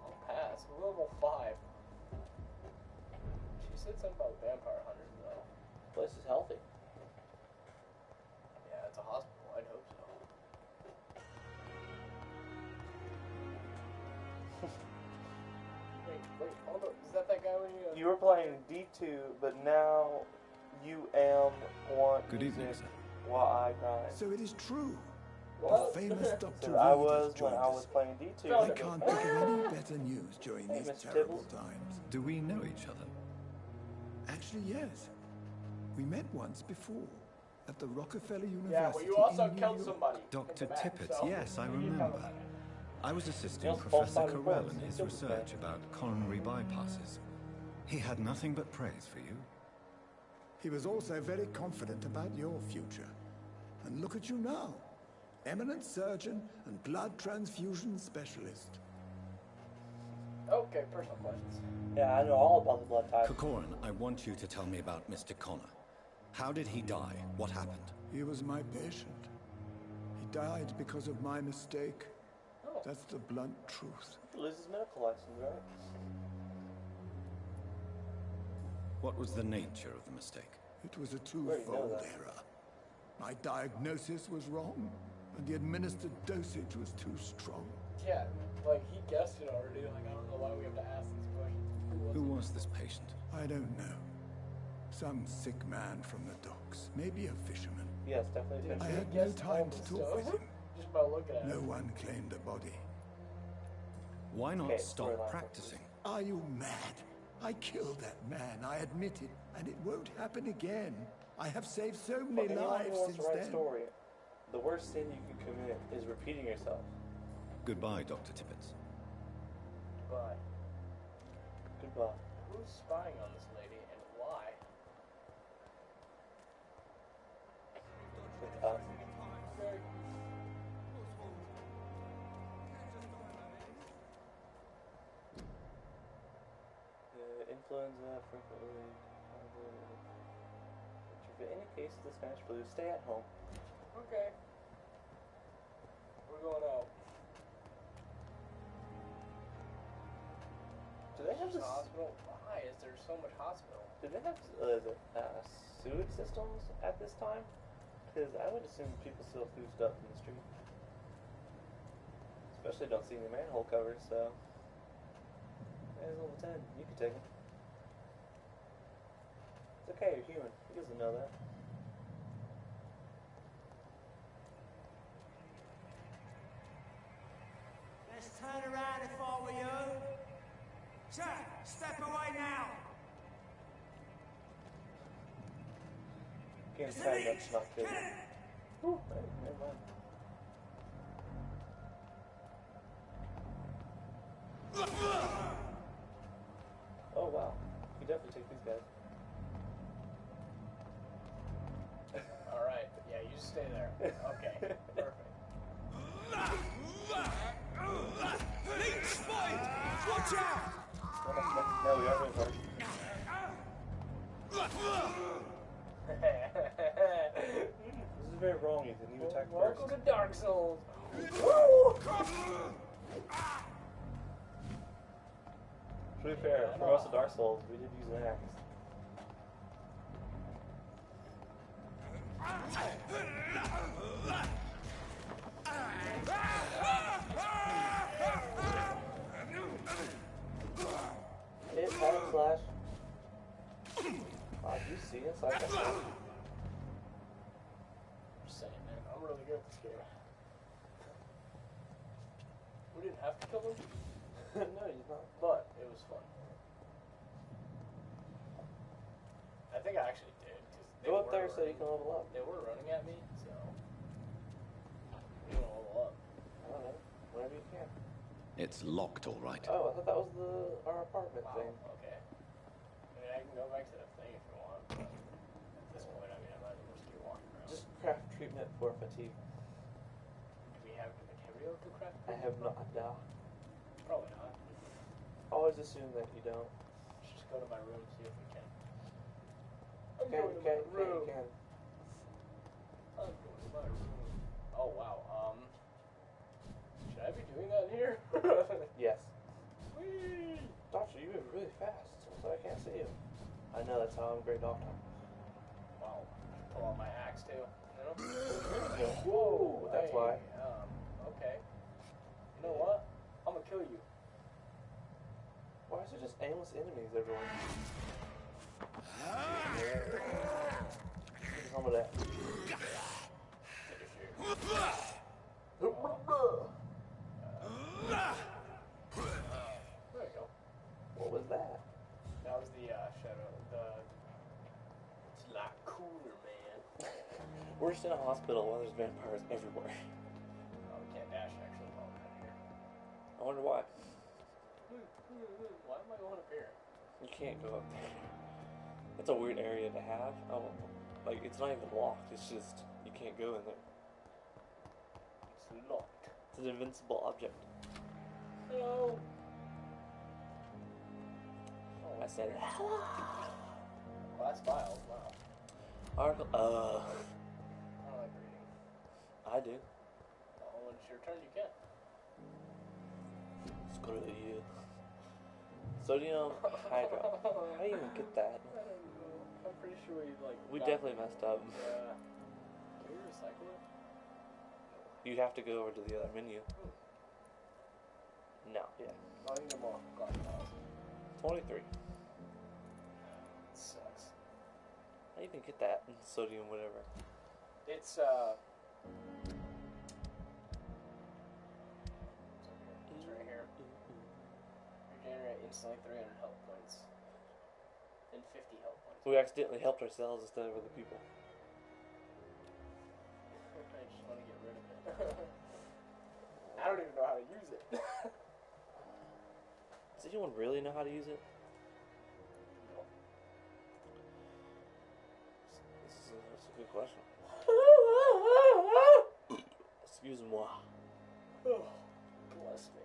I'll pass. We're level 5. She said something about vampire hunters, though. This place is healthy. Yeah, it's a hospital. I'd hope so. Wait, hold on. Is that guy when you... You were playing D2, but now you want Good evening, music sir. while I grind. So it is true. What? The famous Dr. So Reed I has was joined when I us. was playing D2. I can't think of any better news during Hey, these Mr. terrible Tibbles. times. Do we know each other? Actually, yes. We met once before at the Rockefeller University. Yeah, well, you also in New killed York. somebody. Dr. in the back, Tippett, so yes, I you can remember. tell about it. I was assisting Yes, Professor false Carell reports. in his He killed the research about coronary bypasses. He had nothing but praise for you. He was also very confident about your future. And look at you now. Eminent surgeon and blood transfusion specialist. Okay, personal questions. Yeah, I know all about the blood type. Corcoran, I want you to tell me about Mr. Connor. How did he die? What happened? He was my patient. He died because of my mistake. Oh. That's the blunt truth. He loses medical license, right? What was the nature of the mistake? It was a Where do you know twofold that? error. My diagnosis was wrong, and the administered dosage was too strong. Yeah, like, he guessed it already. Like, I don't know why we have to ask these questions. Who was this patient? I don't know. Some sick man from the docks. Maybe a fisherman. Yes, definitely. I He had no guessed all time the to talk with stuff. him. Just by looking at No it. one claimed a body. Why not Okay, stop storyline. practicing? Are you mad? I killed that man, I admit it, and it won't happen again. I have saved so many Anyone who lives wants since to write a then. story, the worst sin you can commit is repeating yourself. Goodbye, Dr. Tippett. Goodbye. Goodbye. Who's spying on this lady and why? It's us. Very... Influenza frequently. In any case of the Spanish flu, stay at home. Okay. We're going out. Do they have There's this? a hospital? Why is there so much hospital? Do they have sewage systems at this time? Because I would assume people still foosed up in the street. Especially don't see any manhole covers, so. There's level 10. You can take it. It's okay, you're human. He doesn't know that. Let's turn around if I were you. Sir, step away now. Can't try not to not kill you. Ooh, never mind. Oh wow, you definitely take these guys. Alright, yeah, you just stay there. Okay, perfect. Leech spotted! Watch out! No, we are doing first. This is very wrong, Ethan. You attack first. Welcome to Dark Souls. To be fair, for most of Dark Souls, we did use an axe. Hit, hack, slash. You see us? I got Just saying, man. I'm really good at this game. We didn't have to kill them. No, he's not. But it was fun. I think I actually did. Go up there so you can level up. They were running at me, so you can level up. I don't know. Whenever you can. It's locked, all right. Oh, I thought that was our apartment thing. Okay. I mean, I can go back to the thing if you want, but at this point, I mean, I might as well just keep walking around. Just craft treatment for fatigue. Do we have the material to craft? I have not. No. Probably not. Always assume that you don't. Let's just go to my room, see if we can. Okay, you can. I'm going to my room. Oh, wow. Should I be doing that here? Yes. Whee! Doctor, you move really fast, so I can't see you. I know, that's how I'm a great doctor. Wow. Pull out my axe, too. You know? Whoa, that's why. Okay. You know what? I'm gonna kill you. Why is there just aimless enemies everywhere? Some of that. There we go. What was that? That was the shadow. It's a lot cooler, man. We're just in a hospital where there's vampires everywhere. Oh, we can't dash actually while we're in here. I wonder why. Why am I going up here? You can't go up there. That's a weird area to have. Oh, like, it's not even locked. It's just, you can't go in there. It's locked. It's an invincible object. Hello. I said, hello. Well, that's files. Wow. Article, I don't like reading. I do. Well, when it's your turn, you can. Screw you. Sodium hydro. How do you even get that? I don't know. I'm pretty sure We definitely messed up. Yeah. Can we recycle it? You have to go over to the other menu. No, yeah. I need more glass files. 23. It sucks. How do you even get that? Sodium whatever. It's right here. Regenerate instantly 300 health points. And 50 health points. We accidentally helped ourselves instead of other people. I just want to get rid of it. I don't even know how to use it. Does anyone really know how to use it? No. That's a good question. Excuse-moi. Oh, bless me.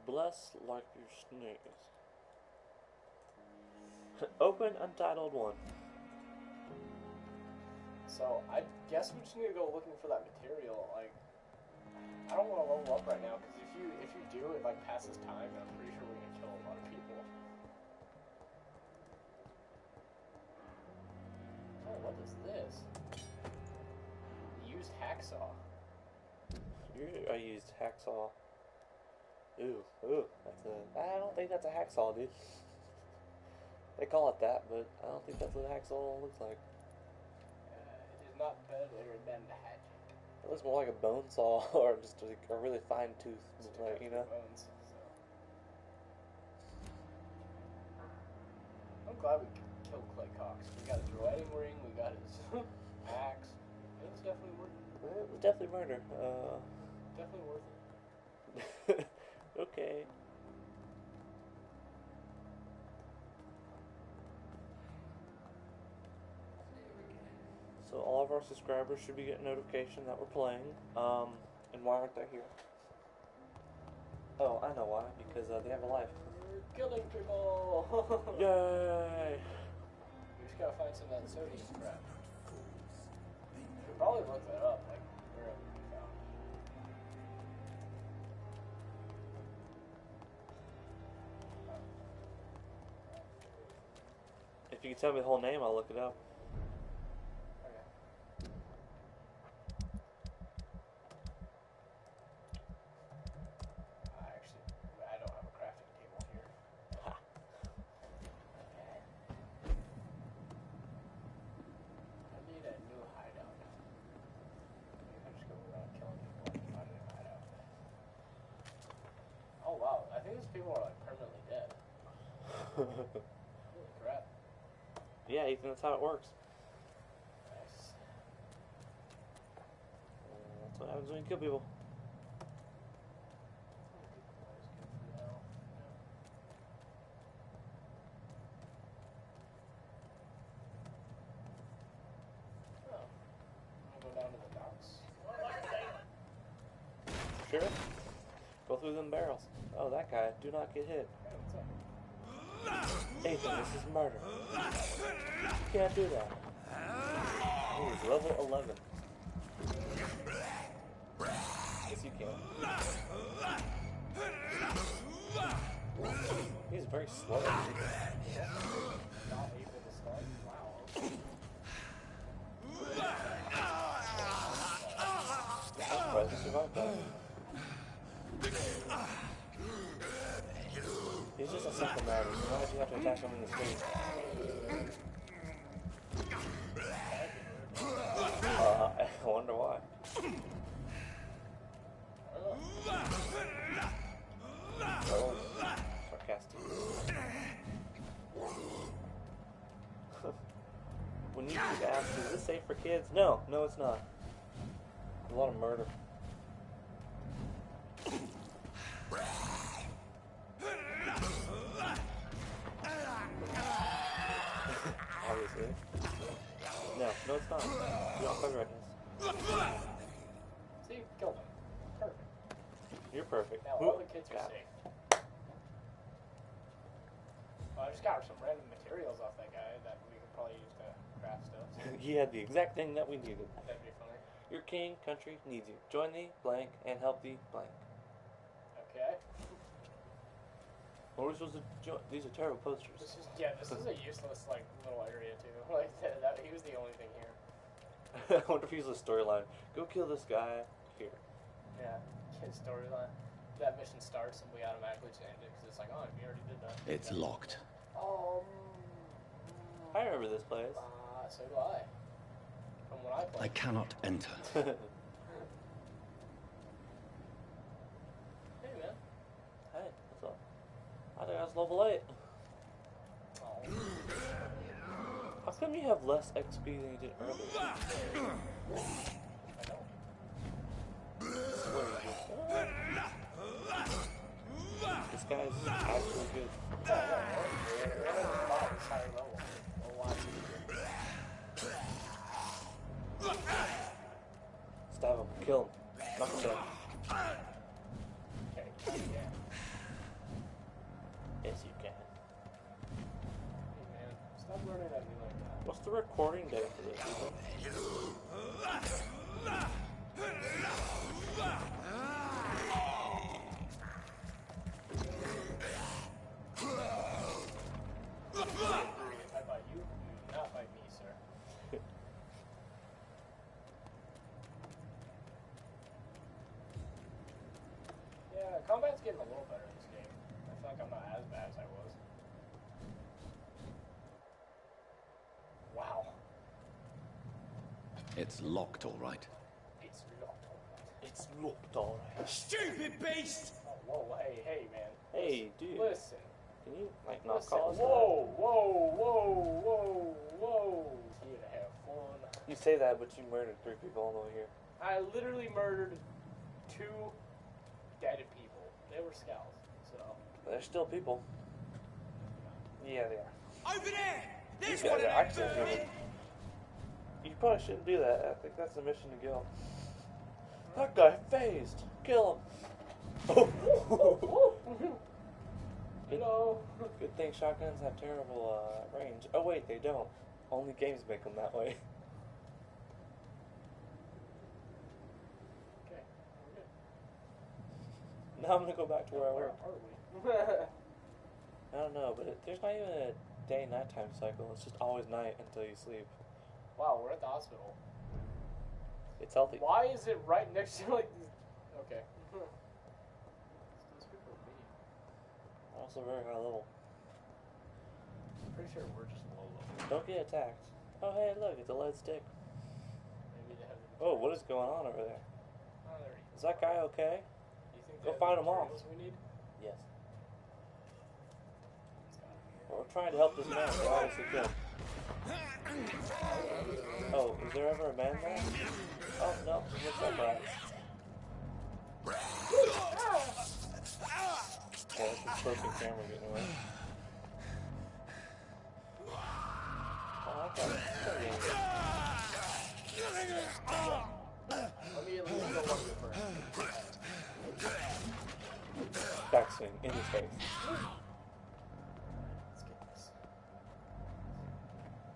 Bless like your sneeze. Open Untitled 1. So, I guess we just need to go looking for that material. Like, I don't want to level up right now, because if you do, it like passes time, and I'm pretty sure we're gonna kill a lot of people. Oh, what is this? Used hacksaw. I used hacksaw. Ooh, that's I don't think that's a hacksaw, dude. They call it that, but I don't think that's what a hacksaw looks like. It is not better than the hatchet. It looks more like a bone saw, or just like a really fine tooth, like, you know. Bones, so. I'm glad we killed Clay Cox. We got his wedding ring, we got his axe. It was definitely worth it. It was definitely murder. Definitely worth it. Okay. So all of our subscribers should be getting notification that we're playing. And why aren't they here? Oh, I know why. Because they have a life. We're killing people! Yay! We just gotta find some of that sodium crap. We should probably look that up, like, wherever we found it. If you can tell me the whole name, I'll look it up. I don't have a crafting table here. Ha. Okay. I need a new hideout. Maybe I just go around killing people and find a new hideout. Oh wow, I think these people are like permanently dead. Holy crap. Yeah, Ethan, that's how it works. happens when you kill people. Sure. Go through them barrels. Oh, that guy. Do not get hit. Ethan, this is murder. You can't do that. He's level 11. Yes, you can. He's very slow. Not able to start. Wow. I'm surprised he survived that. He's just a simple man. Why did you have to attack him in the street? I wonder why. Oh, sarcastic. When you keep asking, is this safe for kids? No, no, it's not. A lot of murder. Obviously. No, no, it's not. You don't copyright this. See, killed him. Perfect. You're perfect. Now all the kids are safe. Well, I just got some random materials off that guy that we could probably use to craft stuff. He had the exact thing that we needed. That'd be funny. Your king, country needs you. Join the blank and help the blank. Okay. What are we supposed to join? These are terrible posters. This is a useless like little area too. Like that he was the only thing here. I wonder if he's a storyline. Go kill this guy here. Yeah, kid storyline. That mission starts and we automatically change it because it's like, oh, you already did that. It's locked. I remember this place. So do I. From when I played. I cannot enter. Hey man. Hey, what's up? I think I was level 8. Oh. How come you have less XP than you did earlier? I know. This guy's actually good. Stab him. Kill him. Knock him down. Okay. Yeah. Yes, you can. Hey man, stop running at me like that. What's the recording date for this? I bite you, you do not bite me, sir. Yeah, combat's getting a little better in this game. I feel like I'm not as bad as I was. Wow. It's locked, all right. It's locked, alright. It's locked alright. Stupid beast! Oh, whoa, hey, man. Hey, dude. Listen. Can you, like, not Listen. call us Whoa. Here to have fun. that? You say that, but you murdered 3 people on the way here. I literally murdered 2 dead people. They were scouts, so. They're still people. Yeah, they are. Over there! There's These one guys of are them actually vermin! human. You probably shouldn't do that. I think that's a mission to kill. That guy phased. Kill him. Good thing shotguns have terrible range. Oh wait, they don't. Only games make them that way. Okay, Now I'm gonna go back to where I work. we're I don't know, but there's not even a day-nighttime cycle. It's just always night until you sleep. Wow, we're at the hospital. It's healthy. Why is it right next to like this? Okay. Those people are mean. Also very high level. I'm pretty sure we're just low level. Don't get attacked. Oh hey, look, it's a lead stick. Maybe they have the Oh, what is going on over there? Oh, there he Is that guy okay? You think Go they have find the him off. materials we need? Yes. Well, we're trying to help this man. They obviously killed. Oh, is there ever a man there? Oh, no. What's up, right? approaching camera getting away. Oh, okay. Let me at least go look for him. Backswing in his face. Let's get this.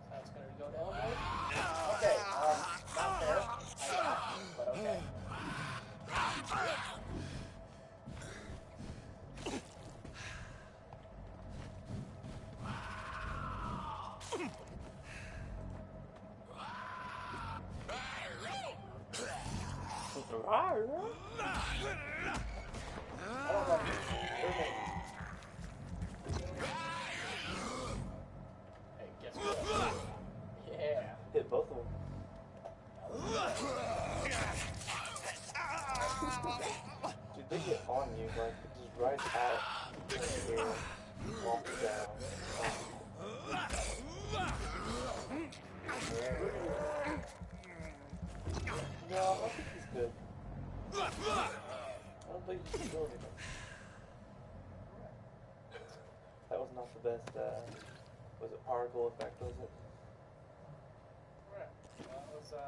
So it's gonna go down there? Okay, not fair. But okay. Hey, guess what? Yeah. Hit both of them. Dude, they get on you, like, it just rides out here, walks down. No, I don't think he's good. I don't think he can do anything. That was not the best, was it particle effect, was it? Right. Well, it was, it's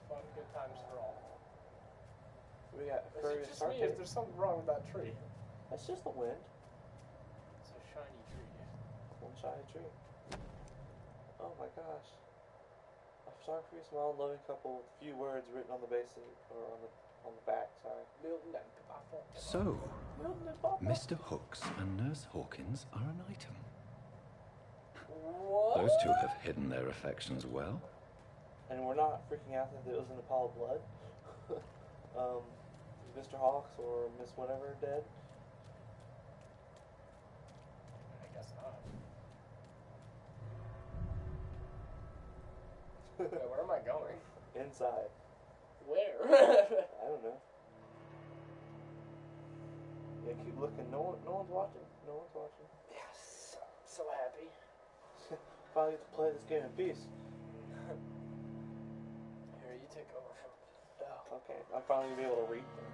fun, good times for all. We got Is it Furious just me? Arcade. Is there something wrong with that tree? That's just the wind. It's a shiny tree. One shiny tree. Oh my gosh. I'm sorry for you, small and loving couple. Few words written on the base of, or on the back. Sorry. So, Mr. Hooks and Nurse Hawkins are an item. What? Those two have hidden their affections well. And we're not freaking out that it was in Apollo blood. Is Mr. Hawks or Miss whatever dead? I guess not. Where am I going? Inside. Where? I don't know. Yeah, keep looking. No one's watching. No one's watching. Yes. So happy. Finally get to play this game in peace. Here, you take over. Okay, I'm finally gonna be able to read things.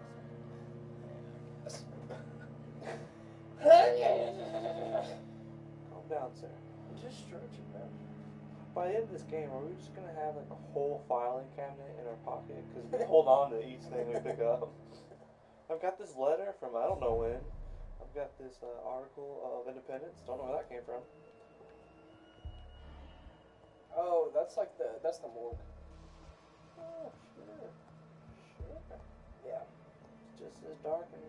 Calm down, sir. Just stretching, man. By the end of this game, are we just gonna have like a whole filing cabinet in our pocket? Because we hold on to each thing we pick up. I've got this letter from I don't know when. I've got this article of Independence. Don't know where that came from. Oh, that's like that's the morgue. Oh, sure. Sure. Yeah. It's just as dark and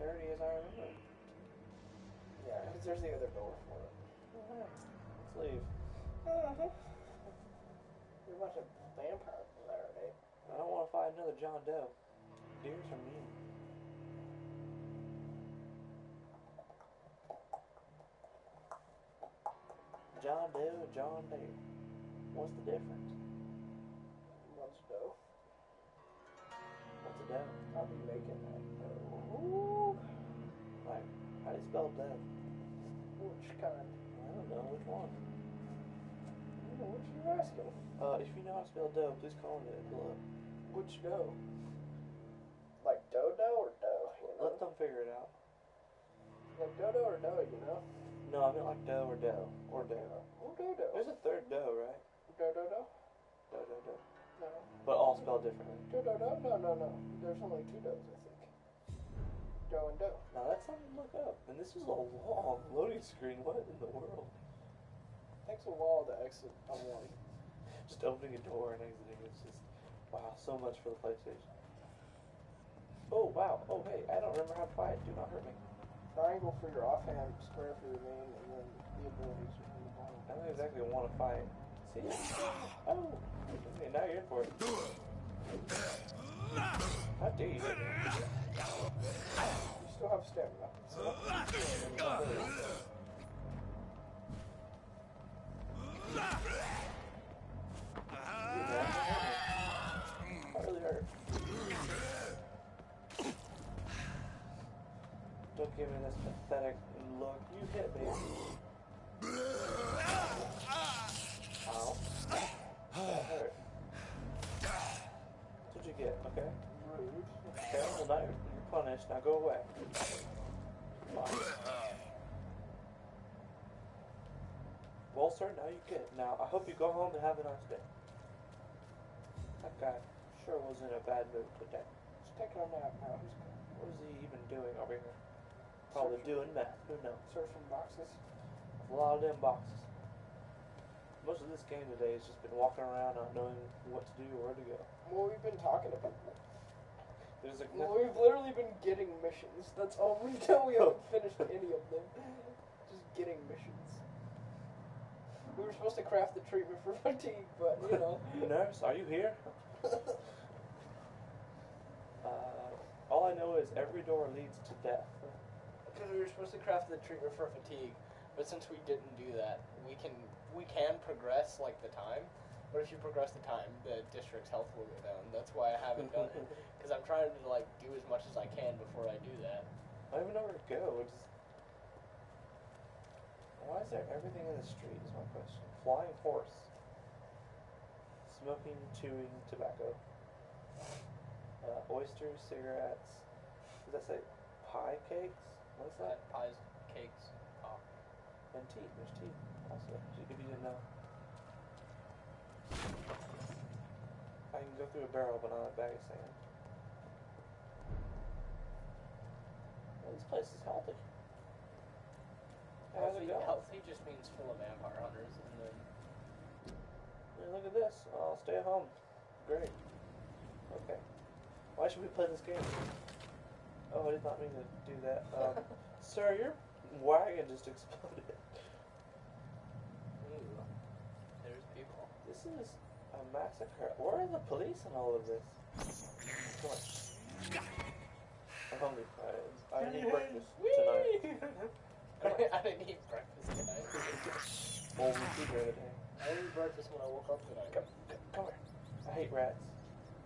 dirty as I remember. Yeah, because there's the other door for it. Alright, let's leave. You're a bunch of vampires in there, Nate. I don't want to fight another John Doe. Deers are mean. John Doe and John Deere. What's the difference? One's dough. What's a doe? I'll be making that dough. Ooh. Like, how do you spell doe? Which kind? I don't know, which one? I don't know what you're asking. If you know how to spell doe, please call me below. Which dough? Like dough or dough? You know? Let them figure it out. Like dough or dough, you know? No, I meant like doe or doe. Or doe. Or dough. There's a third doe, right? Dough. Doe. No. But all spelled differently. Dough. No. There's only two doughs, I think. Dough and dough. Now that's something to look up. And this is a long loading screen. What in the world? Takes a while to exit on one. Just opening a door and exiting. It's just, wow, so much for the PlayStation. Oh, wow. Oh, hey, I don't remember how to fight. Do not hurt me. Triangle for your offhand, square for your main, and then the abilities are in the bottom. I don't exactly want to fight. See? Oh, okay, now you're in for it. How dare you? You still have stamina. That really hurt. Don't give me this pathetic look. You hit me. Ow. That hurt. That's what you get, okay? Rude. Okay, well now you're punished. Now go away. Well, sir, now you get it. Now, I hope you go home and have a nice day. That guy sure was in a bad mood today. Just taking a nap now. What is he even doing over here? Probably doing math. Who knows? Searching boxes. A lot of them boxes. Most of this game today has just been walking around not knowing what to do or where to go. Well, we've been talking about There's like well, we've literally been getting missions. That's all we've done. We haven't finished any of them. Just getting missions. We were supposed to craft the treatment for fatigue, but, you know. Nurse, are you here? All I know is every door leads to death. Because we were supposed to craft the treatment for fatigue, but since we didn't do that, we can progress, like, the time. But if you progress the time, the district's health will go down. That's why I haven't done it. Because I'm trying to, like, do as much as I can before I do that. I don't even know where to go. Why is there everything in the street is my question. Flying horse. Smoking, chewing, tobacco. Oysters, cigarettes. Does that say pie cakes? What's that? Pies, cakes, pop. And tea. There's tea also, if you didn't know. I can go through a barrel, but not a bag of sand. Well, this place is healthy. How's it going? Healthy just means full of vampire hunters, and then... Yeah, look at this. I'll stay at home. Great. Okay. Why should we play this game? Oh, I did not mean to do that. Sir, your wagon just exploded. Ooh. There's people. This is a massacre. Where are the police in all of this? Come on. I'm hungry. I need breakfast tonight. I didn't eat breakfast tonight. Well, we did the other day. I ate breakfast when I woke up tonight. Come here. I hate rats.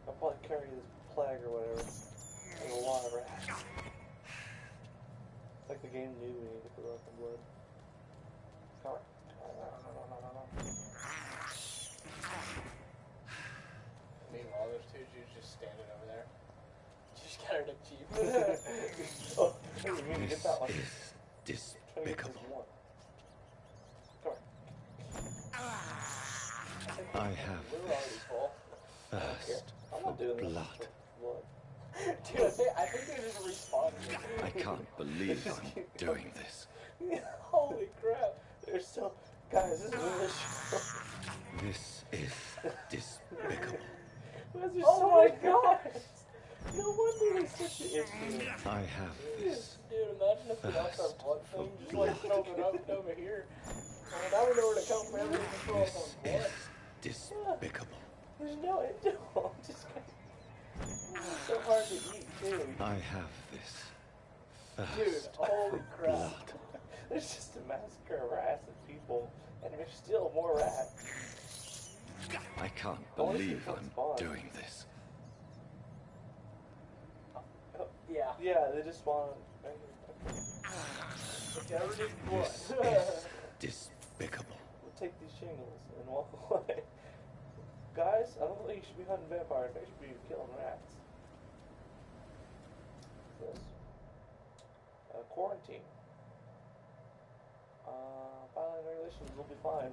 I'll probably carry this plague or whatever. There's a lot of rats. It's like the game knew we needed to put up the blood. Come here. No. Meanwhile, there's two dudes just standing over there. Just got an achievement. Oh, I didn't mean to get that one. Despicable. Come I have this thirst for blood. Dude, I think they're just respawning. I can't believe I'm doing this. Holy crap. There's still... Guys, this is really short. This is despicable. Oh my god! No wonder he's such an idiot. I have this Dude, imagine if we lost our blood thing just like showing up over here. Well, now we know where to come from. Everything controls on blood. despicable. There's no end to all. Just it's so hard to eat, too. I have this thirst Dude, holy for crap. blood. There's just a massacre of rats and people, and there's still more rats. I can't believe I'm doing this. Yeah. Yeah, they just spawn. This is despicable. We'll take these shingles and walk away. Guys, I don't think you should be hunting vampires. I think you should be killing rats. What's this? Quarantine. Violent regulations will be fine.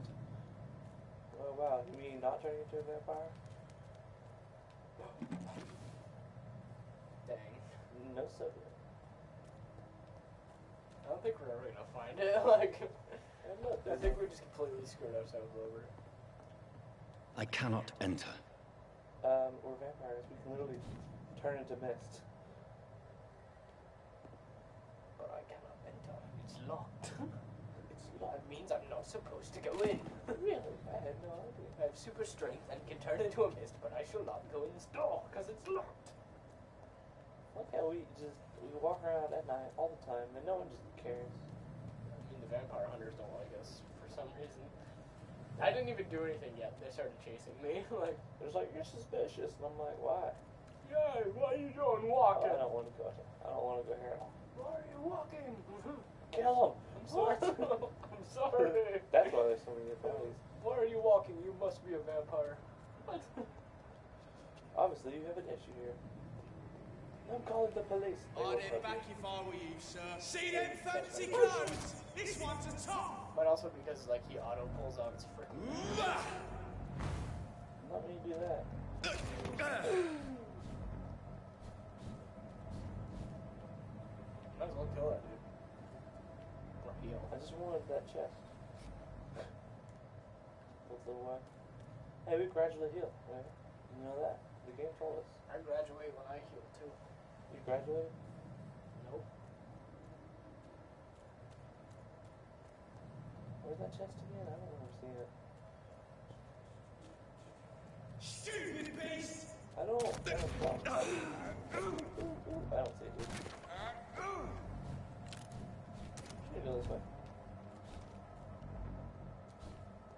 Oh wow, you mean not turning into a vampire? Dang. No sodium. I don't think we're ever gonna find it. Like, I think we just completely screwed ourselves over. I cannot enter. We're vampires. We can literally turn into mist. But I cannot enter. It's locked. That means I'm not supposed to go in. Really? I had no idea. I have super strength and can turn into a mist, but I shall not go in this door because it's locked. Look how we walk around at night all the time and no one just cares. I mean, the vampire hunters don't like us for some reason. I didn't even do anything yet. They started chasing me. Like, it was like, you're suspicious, and I'm like, why? Yeah, what are you doing walking? I don't want to go. I don't want to go here. Why are you walking? Kill him. I'm sorry. I'm sorry. That's why there's so many bodies. Why are you walking? You must be a vampire. What? Obviously, you have an issue here. I'm calling the police. I'd head back if I were you, sir. See them fancy clothes? This one's a top. But also because like he auto pulls out his freaking. Not when you do that. Might as well kill that dude. Or heal. I just wanted that chest. That's the way. Hey, we gradually heal, right? You know that? The game told us. I graduate when I heal too. You graduated? Nope. Where's that chest again? I don't remember seeing it. Stupid beast! I don't see it, dude. Should I go this way?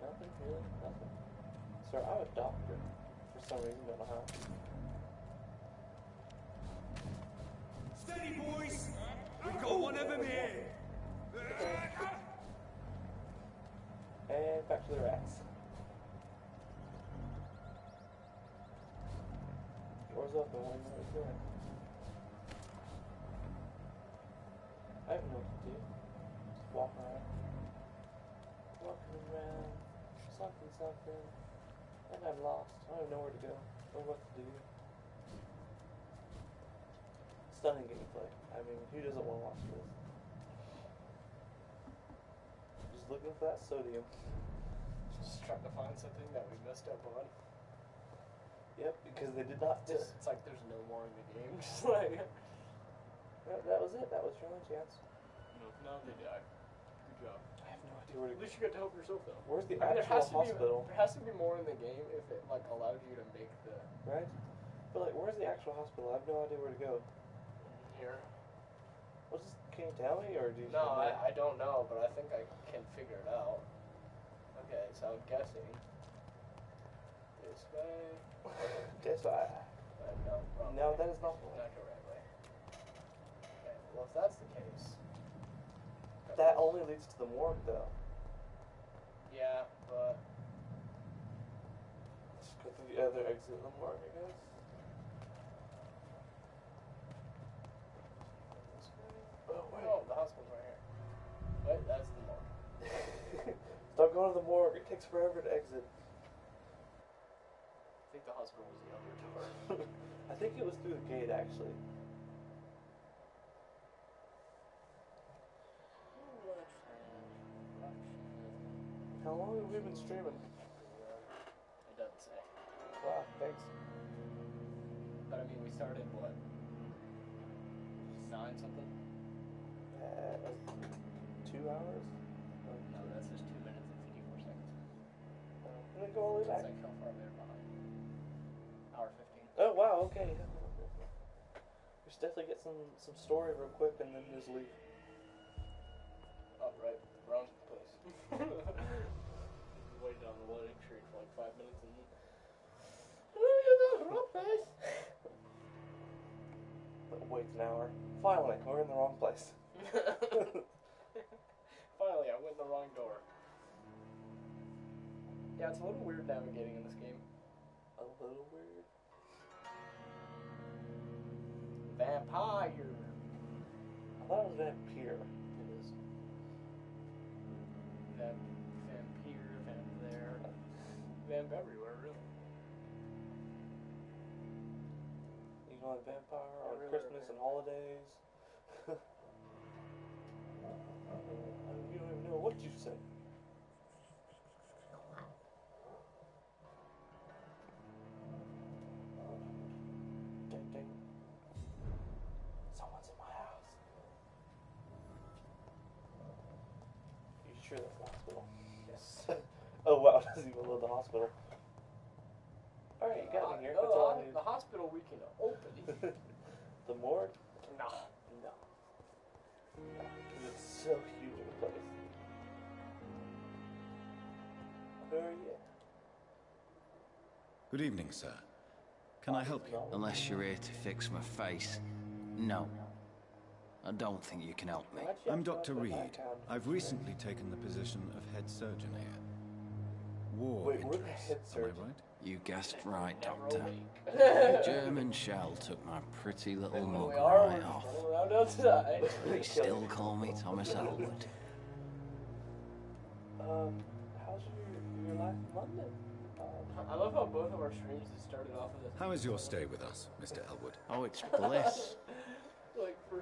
Nothing, really? Nothing. Sir, I'm a doctor. For some reason, don't know how. Steady, boys! We've got one of them here! And back to the rats. Door's open, what are you doing? I don't know what to do. Just walk around. Walking around. Something. And I'm lost. I don't know where to go. Or what to do. Stunning gameplay. I mean, who doesn't want to watch this? Just looking for that sodium. Just trying to find something that we messed up on. Yep, because they did not. It's like there's no more in the game. Just like that was it. That was your only chance. No, they died. Good job. I have no idea where to go. At least you got to help yourself though. Where's the I mean, actual hospital? There has to be more in the game if it like allowed you to make the right. But like, where's the actual hospital? I have no idea where to go. Here. Well, just can you tell me, or do you? No, I don't know, but I think I can figure it out. Okay, so I'm guessing this way. This way. No, wrong no, way. that is not the way. Not the right way. Okay, well if that's the case. That only leads to the morgue, though. Yeah, but let's go through the other exit of the morgue, I guess. Oh wait. Oh, the hospital's right here. Wait, that's the morgue. Stop going to the morgue. It takes forever to exit. I think the hospital was the other door. I think it was through the gate, actually. How long have we been streaming? It doesn't say. Wow, thanks. But I mean, we started what? 9 something? 2 hours? No, that's just 2 minutes and 54 seconds. And then go all the way back. It's like how far they're behind. Hour 15. Oh wow, okay. We should definitely get some story real quick and then just leave. Oh, right. Wrong place. Waited on the loading screen for like 5 minutes and wrong place. Wait an hour. Finally, we're in the wrong place. Finally, I went in the wrong door. Yeah, it's a little weird navigating in this game. A little weird. Vampyr. I thought it was Vampyr. It is. Vampyr, vamp there. Vamp everywhere, really. You know, like vampire on Christmas and holidays. You don't even know what you say. Ding, ding. Someone's in my house. You sure that's the hospital? Yes. Oh wow, it doesn't even load the hospital. Alright, you got me here. That's all I need. The hospital we can open. The morgue? No. No. Because it's so huge of a place. Who are you? Good evening, sir. Can I help you? Unless you're here to fix my face. No. I don't think you can help me. I'm Dr. Reed. I've recently taken the position of head surgeon here. War Wait, we're the interests, head am I surgeon. right? You guessed right, Doctor. The German shell took my pretty little mug right off. They still call me Thomas Elwood. How's your life in London? I love how both of our streams started off with this. How is your stay with us, Mr. Elwood? Oh, it's bliss.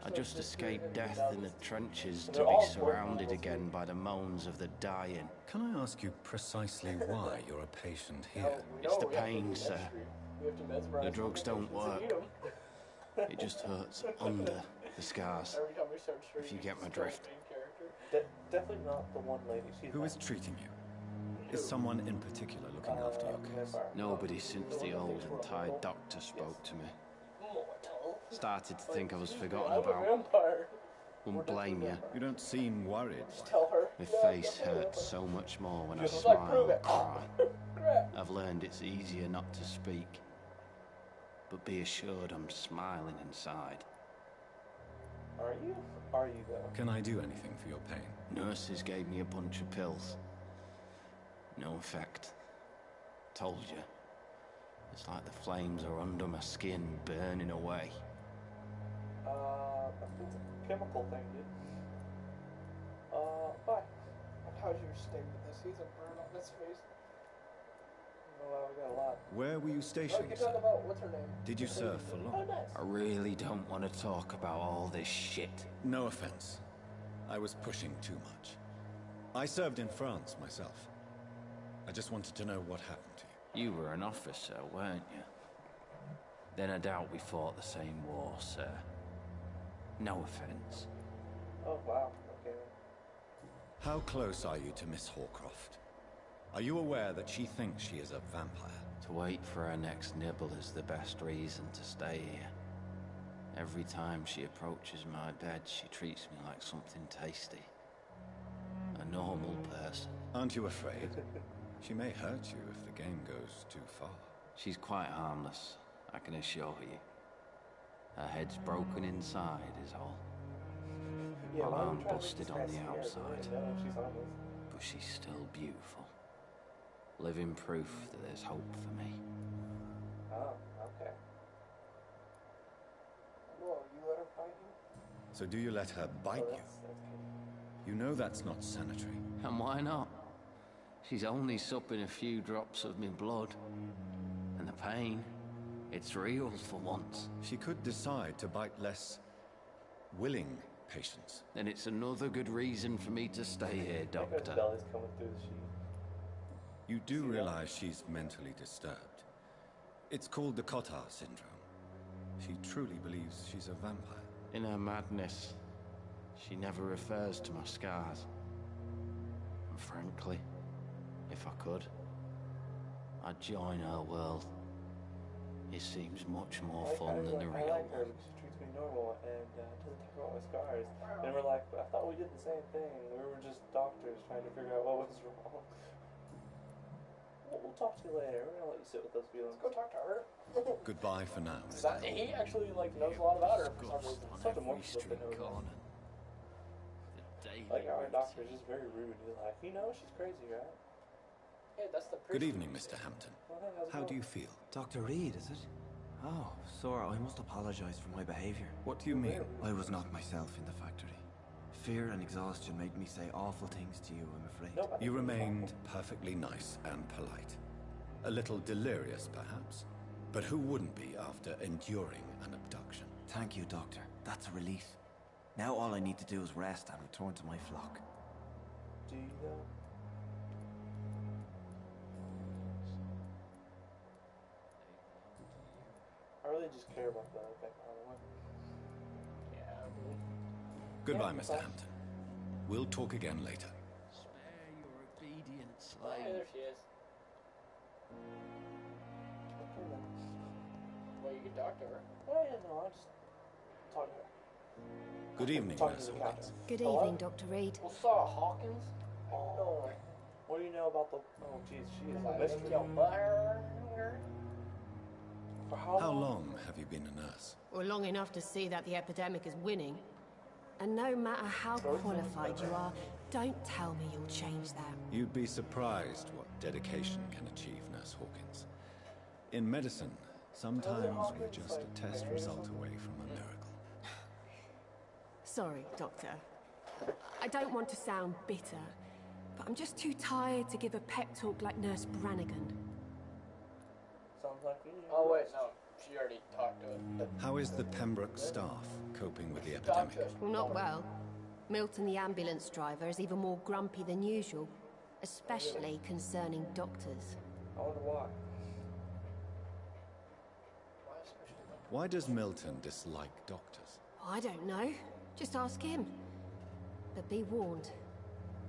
I just escaped death in the trenches to be surrounded again by the moans of the dying. Can I ask you precisely why you're a patient here? It's the pain, sir. The drugs don't work. It just hurts under the scars. If you get my drift. Definitely not the one lady. Who is treating you? Is someone in particular looking after your case? Nobody since the old and tired doctor spoke to me. Started to think I was forgotten about. Wouldn't blame you. You don't seem worried. My face hurts so much more when I smile or cry. I've learned it's easier not to speak. But be assured I'm smiling inside. Are you? Are you though? Can I do anything for your pain? Nurses gave me a bunch of pills. No effect. Told you. It's like the flames are under my skin, burning away. I think it's a chemical thing, dude. Bye. How's your stay with us? He's a burn on his face. Well, we got a lot. Where were you Oh, stationed, you can sir? talk about what's her name. Did you serve for long? I really don't want to talk about all this shit. No offense. I was pushing too much. I served in France myself. I just wanted to know what happened to you. You were an officer, weren't you? Then I doubt we fought the same war, sir. No offense. Oh, wow. Okay. How close are you to Miss Horcroft? Are you aware that she thinks she is a vampire? To wait for her next nibble is the best reason to stay here. Every time she approaches my bed, she treats me like something tasty. A normal person. Aren't you afraid? She may hurt you if the game goes too far. She's quite harmless, I can assure you. Her head's broken inside is all. Yeah, Her why would arm you try to busted make on this the guy scary? outside. They know she's harmless. But she's still beautiful. Living proof that there's hope for me. Oh, okay. Well, you let her fight you? So do you let her bite you? You know that's not sanitary. And why not? She's only supping a few drops of me blood. And the pain, it's real for once. She could decide to bite less willing patients. Then it's another good reason for me to stay here, Doctor. Belly's coming through the sheet. You do realize she's mentally disturbed. It's called the Cotard syndrome. She truly believes she's a vampire. In her madness, she never refers to my scars. And frankly, if I could, I'd join her world. It seems much more fun than the real I like her one. because she treats me normal and doesn't talk about my scars. And we're like, I thought we did the same thing. We were just doctors trying to figure out what was wrong. We'll talk to you later. We're gonna let you sit with those feelings. Let's go talk to her. Goodbye for now. He actually knows a lot about her for some reason. Something more people that know. Like our doctor is just very rude. He's like, you know, she's crazy, right? Yeah, that's the Good evening, Mr. Hampton. How do you feel? Dr. Reed, is it? Oh, Sora, I must apologize for my behavior. What do you mean? I was not myself in the factory. Fear and exhaustion made me say awful things to you, I'm afraid. You remained perfectly nice and polite. A little delirious, perhaps. But who wouldn't be after enduring an abduction? Thank you, Doctor. That's a relief. Now all I need to do is rest and return to my flock. Do you though? I really just care about the background one. Yeah. Goodbye, Mr. Hampton. We'll talk again later. Spare your obedient Oh, slave. yeah, there she is. Okay then. Well, you can talk to her. Oh yeah, no, I'll just talk to her. Good evening, Talk to Nurse the Hawkins. Good Hello? evening, Dr. Reed. Well, Sarah Hawkins. Oh, what do you know about the? Oh, jeez, she is a Like, mystery. your butter. For how How long? long have you been a nurse? Well, long enough to see that the epidemic is winning. And no matter how qualified you are, don't tell me you'll change that. You'd be surprised what dedication can achieve, Nurse Hawkins. In medicine, sometimes we're just a test result away from a miracle. Sorry, Doctor. I don't want to sound bitter, but I'm just too tired to give a pep talk like Nurse Brannigan. Sounds like me. Oh wait, no. She already talked to it. How is the Pembroke staff coping with the epidemic? Well, not well. Milton, the ambulance driver, is even more grumpy than usual, especially concerning doctors. I wonder why. Why does Milton dislike doctors? I don't know. Just ask him. But be warned,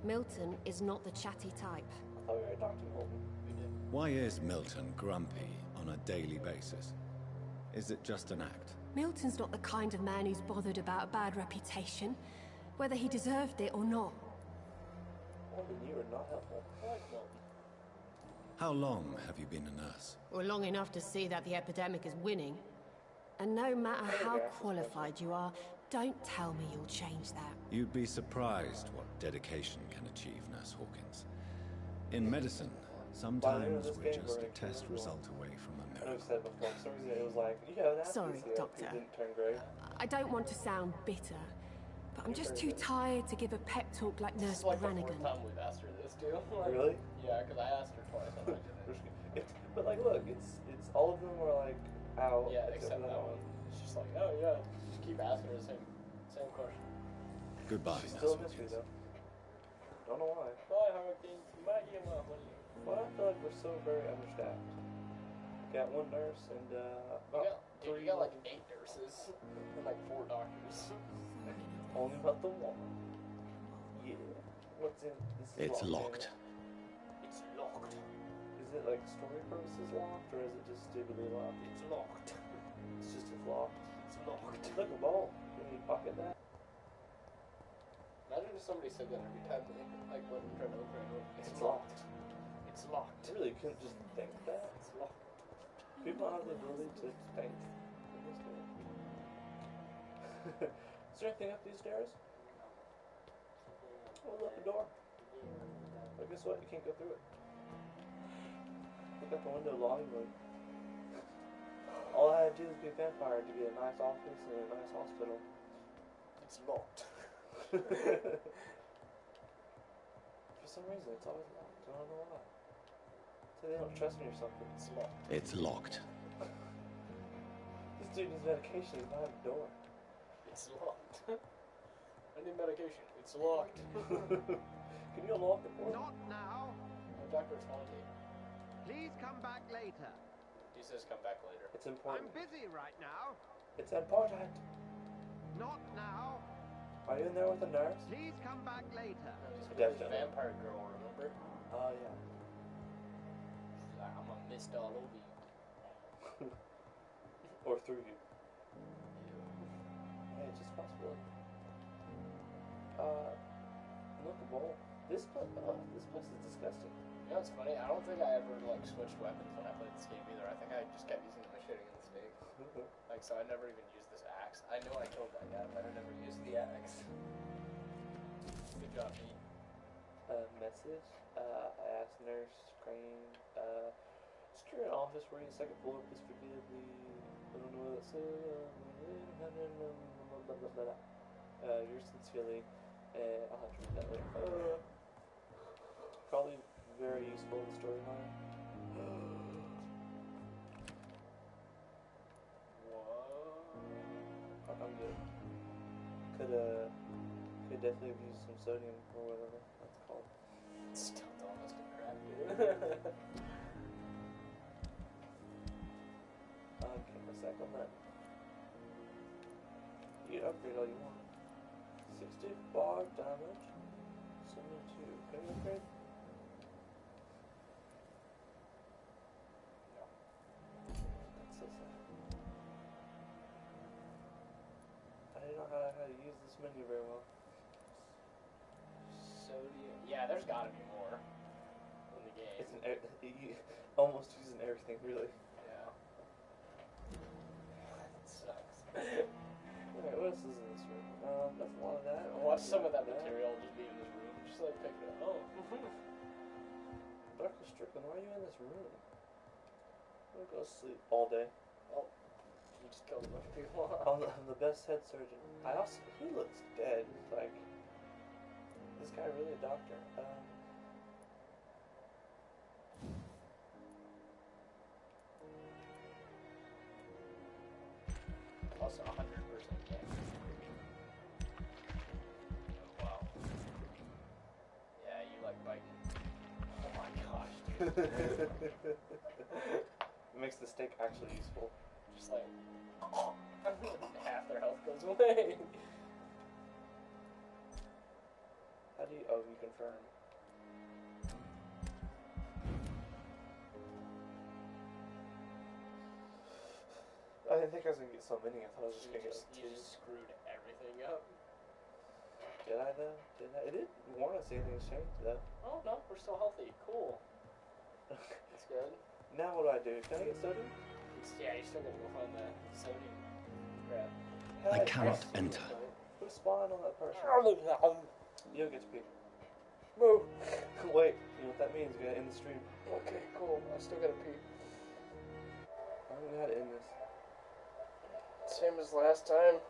Milton is not the chatty type. I thought we already talked to Milton. We did. Why is Milton grumpy on a daily basis? Is it just an act? Milton's not the kind of man who's bothered about a bad reputation, whether he deserved it or not. Well, then you are not helpful. I like Milton. How long have you been a nurse? Well, long enough to see that the epidemic is winning. And no matter how qualified you are, don't tell me you'll change that. You'd be surprised what dedication can achieve, Nurse Hawkins. In medicine, sometimes we're just a test result away from a miracle. I know you said it before. For some reason it was like, yeah, that's Sorry, Doctor. It didn't turn gray. I don't want to sound bitter, but I'm just too tired to give a pep talk like Nurse Brannigan. This is like the fourth time we've asked her this, too. Really? Yeah, because I asked her twice. I'm like, But like, look, it's all of them are like out. Yeah, except that one. It's just like, oh yeah, just keep asking her the same question. Goodbye, She's Nurse still a Hawkins. mystery though. Don't know why. Bye, Hurricane. Maggie, what are you? Well, I feel like we're so very understaffed. We got one nurse and You got like 8 nurses and like 4 doctors. Only about the one. Yeah. What's in this? It's locked. It's locked. Is it like story purposes locked, or is it just stupidly locked? It's locked. It's just locked. It's locked. Look, a ball. Can you pocket that? Imagine if somebody said that every time they like went and turned over and over. It's locked. It's locked. I really couldn't just think that. It's locked. People have the ability to think in this game. Is there anything up these stairs? Oh, look, the door. Well, guess what? You can't go through it. Look out the window longingly. All I had to do is be a vampire to get a nice office and a nice hospital. It's locked. For some reason, it's always locked. I don't know why. So they don't trust me or something. It's locked. It's locked. This dude needs medication. He's behind the door. It's locked. I need medication. It's locked. Can you unlock the door? Not now. Dr. Tony. Please come back later. He says come back later. It's important. I'm busy right now. It's important. Not now. Are you in there with a nurse? Please come back later. There's a vampire girl, remember? Oh, yeah. She's like, I'm gonna mist all over you. Or through you. Hey, it's just a possibility. Look, a bowl. This place is disgusting. You know what's funny? I don't think I ever like switched weapons when I played this game either. I think I just kept using the machete and the stake. Like, so I never even used this axe. I know I killed that guy, but I never used the axe. Good job, me. Message. I asked Nurse Crane. Secure an office where you second floor, please forgive me. I don't know what that says. Yours sincerely. I'll have to read that later. Probably very useful in the storyline. What? I'm good. Could definitely have used some sodium or whatever that's called. Still almost a crap, dude. Okay, a sec on that. You can upgrade all you want. 65 damage. 72. Can you upgrade? No. That's so sad. I don't know how to use this menu very well. Sodium. Yeah, there's gotta be more in the game. It's you almost using everything, really. Yeah. That sucks. Alright, what else is in this room? That's a lot of that. Watch some of that material just be in this room. Just like pick it up. Oh. Dr. Strickland, why are you in this room? What I'm gonna go to sleep all day. Oh, you just killed a bunch of people. I'm the best head surgeon. He looks dead. Like, this guy really a doctor? Also 100% cancer. Wow. Yeah, you like biting. Oh my gosh, dude. It makes the steak actually useful. Just like, half their health goes away. How do you, oh, you confirm. I didn't think I was gonna get so many. I thought I was just gonna get You just screwed everything up. Did I though? Did I? It didn't warn us anything's changed though. Oh no, we're still healthy. Cool. That's good. Now what do I do? Can I get sodium? Yeah, you're still gonna go find the sodium crap. I cannot enter. Put a spine on that person. You'll get to pee. Move. Wait, you know what that means? We're gonna end the stream. Okay, cool. I still gotta pee. I don't know how to end this. Same as last time.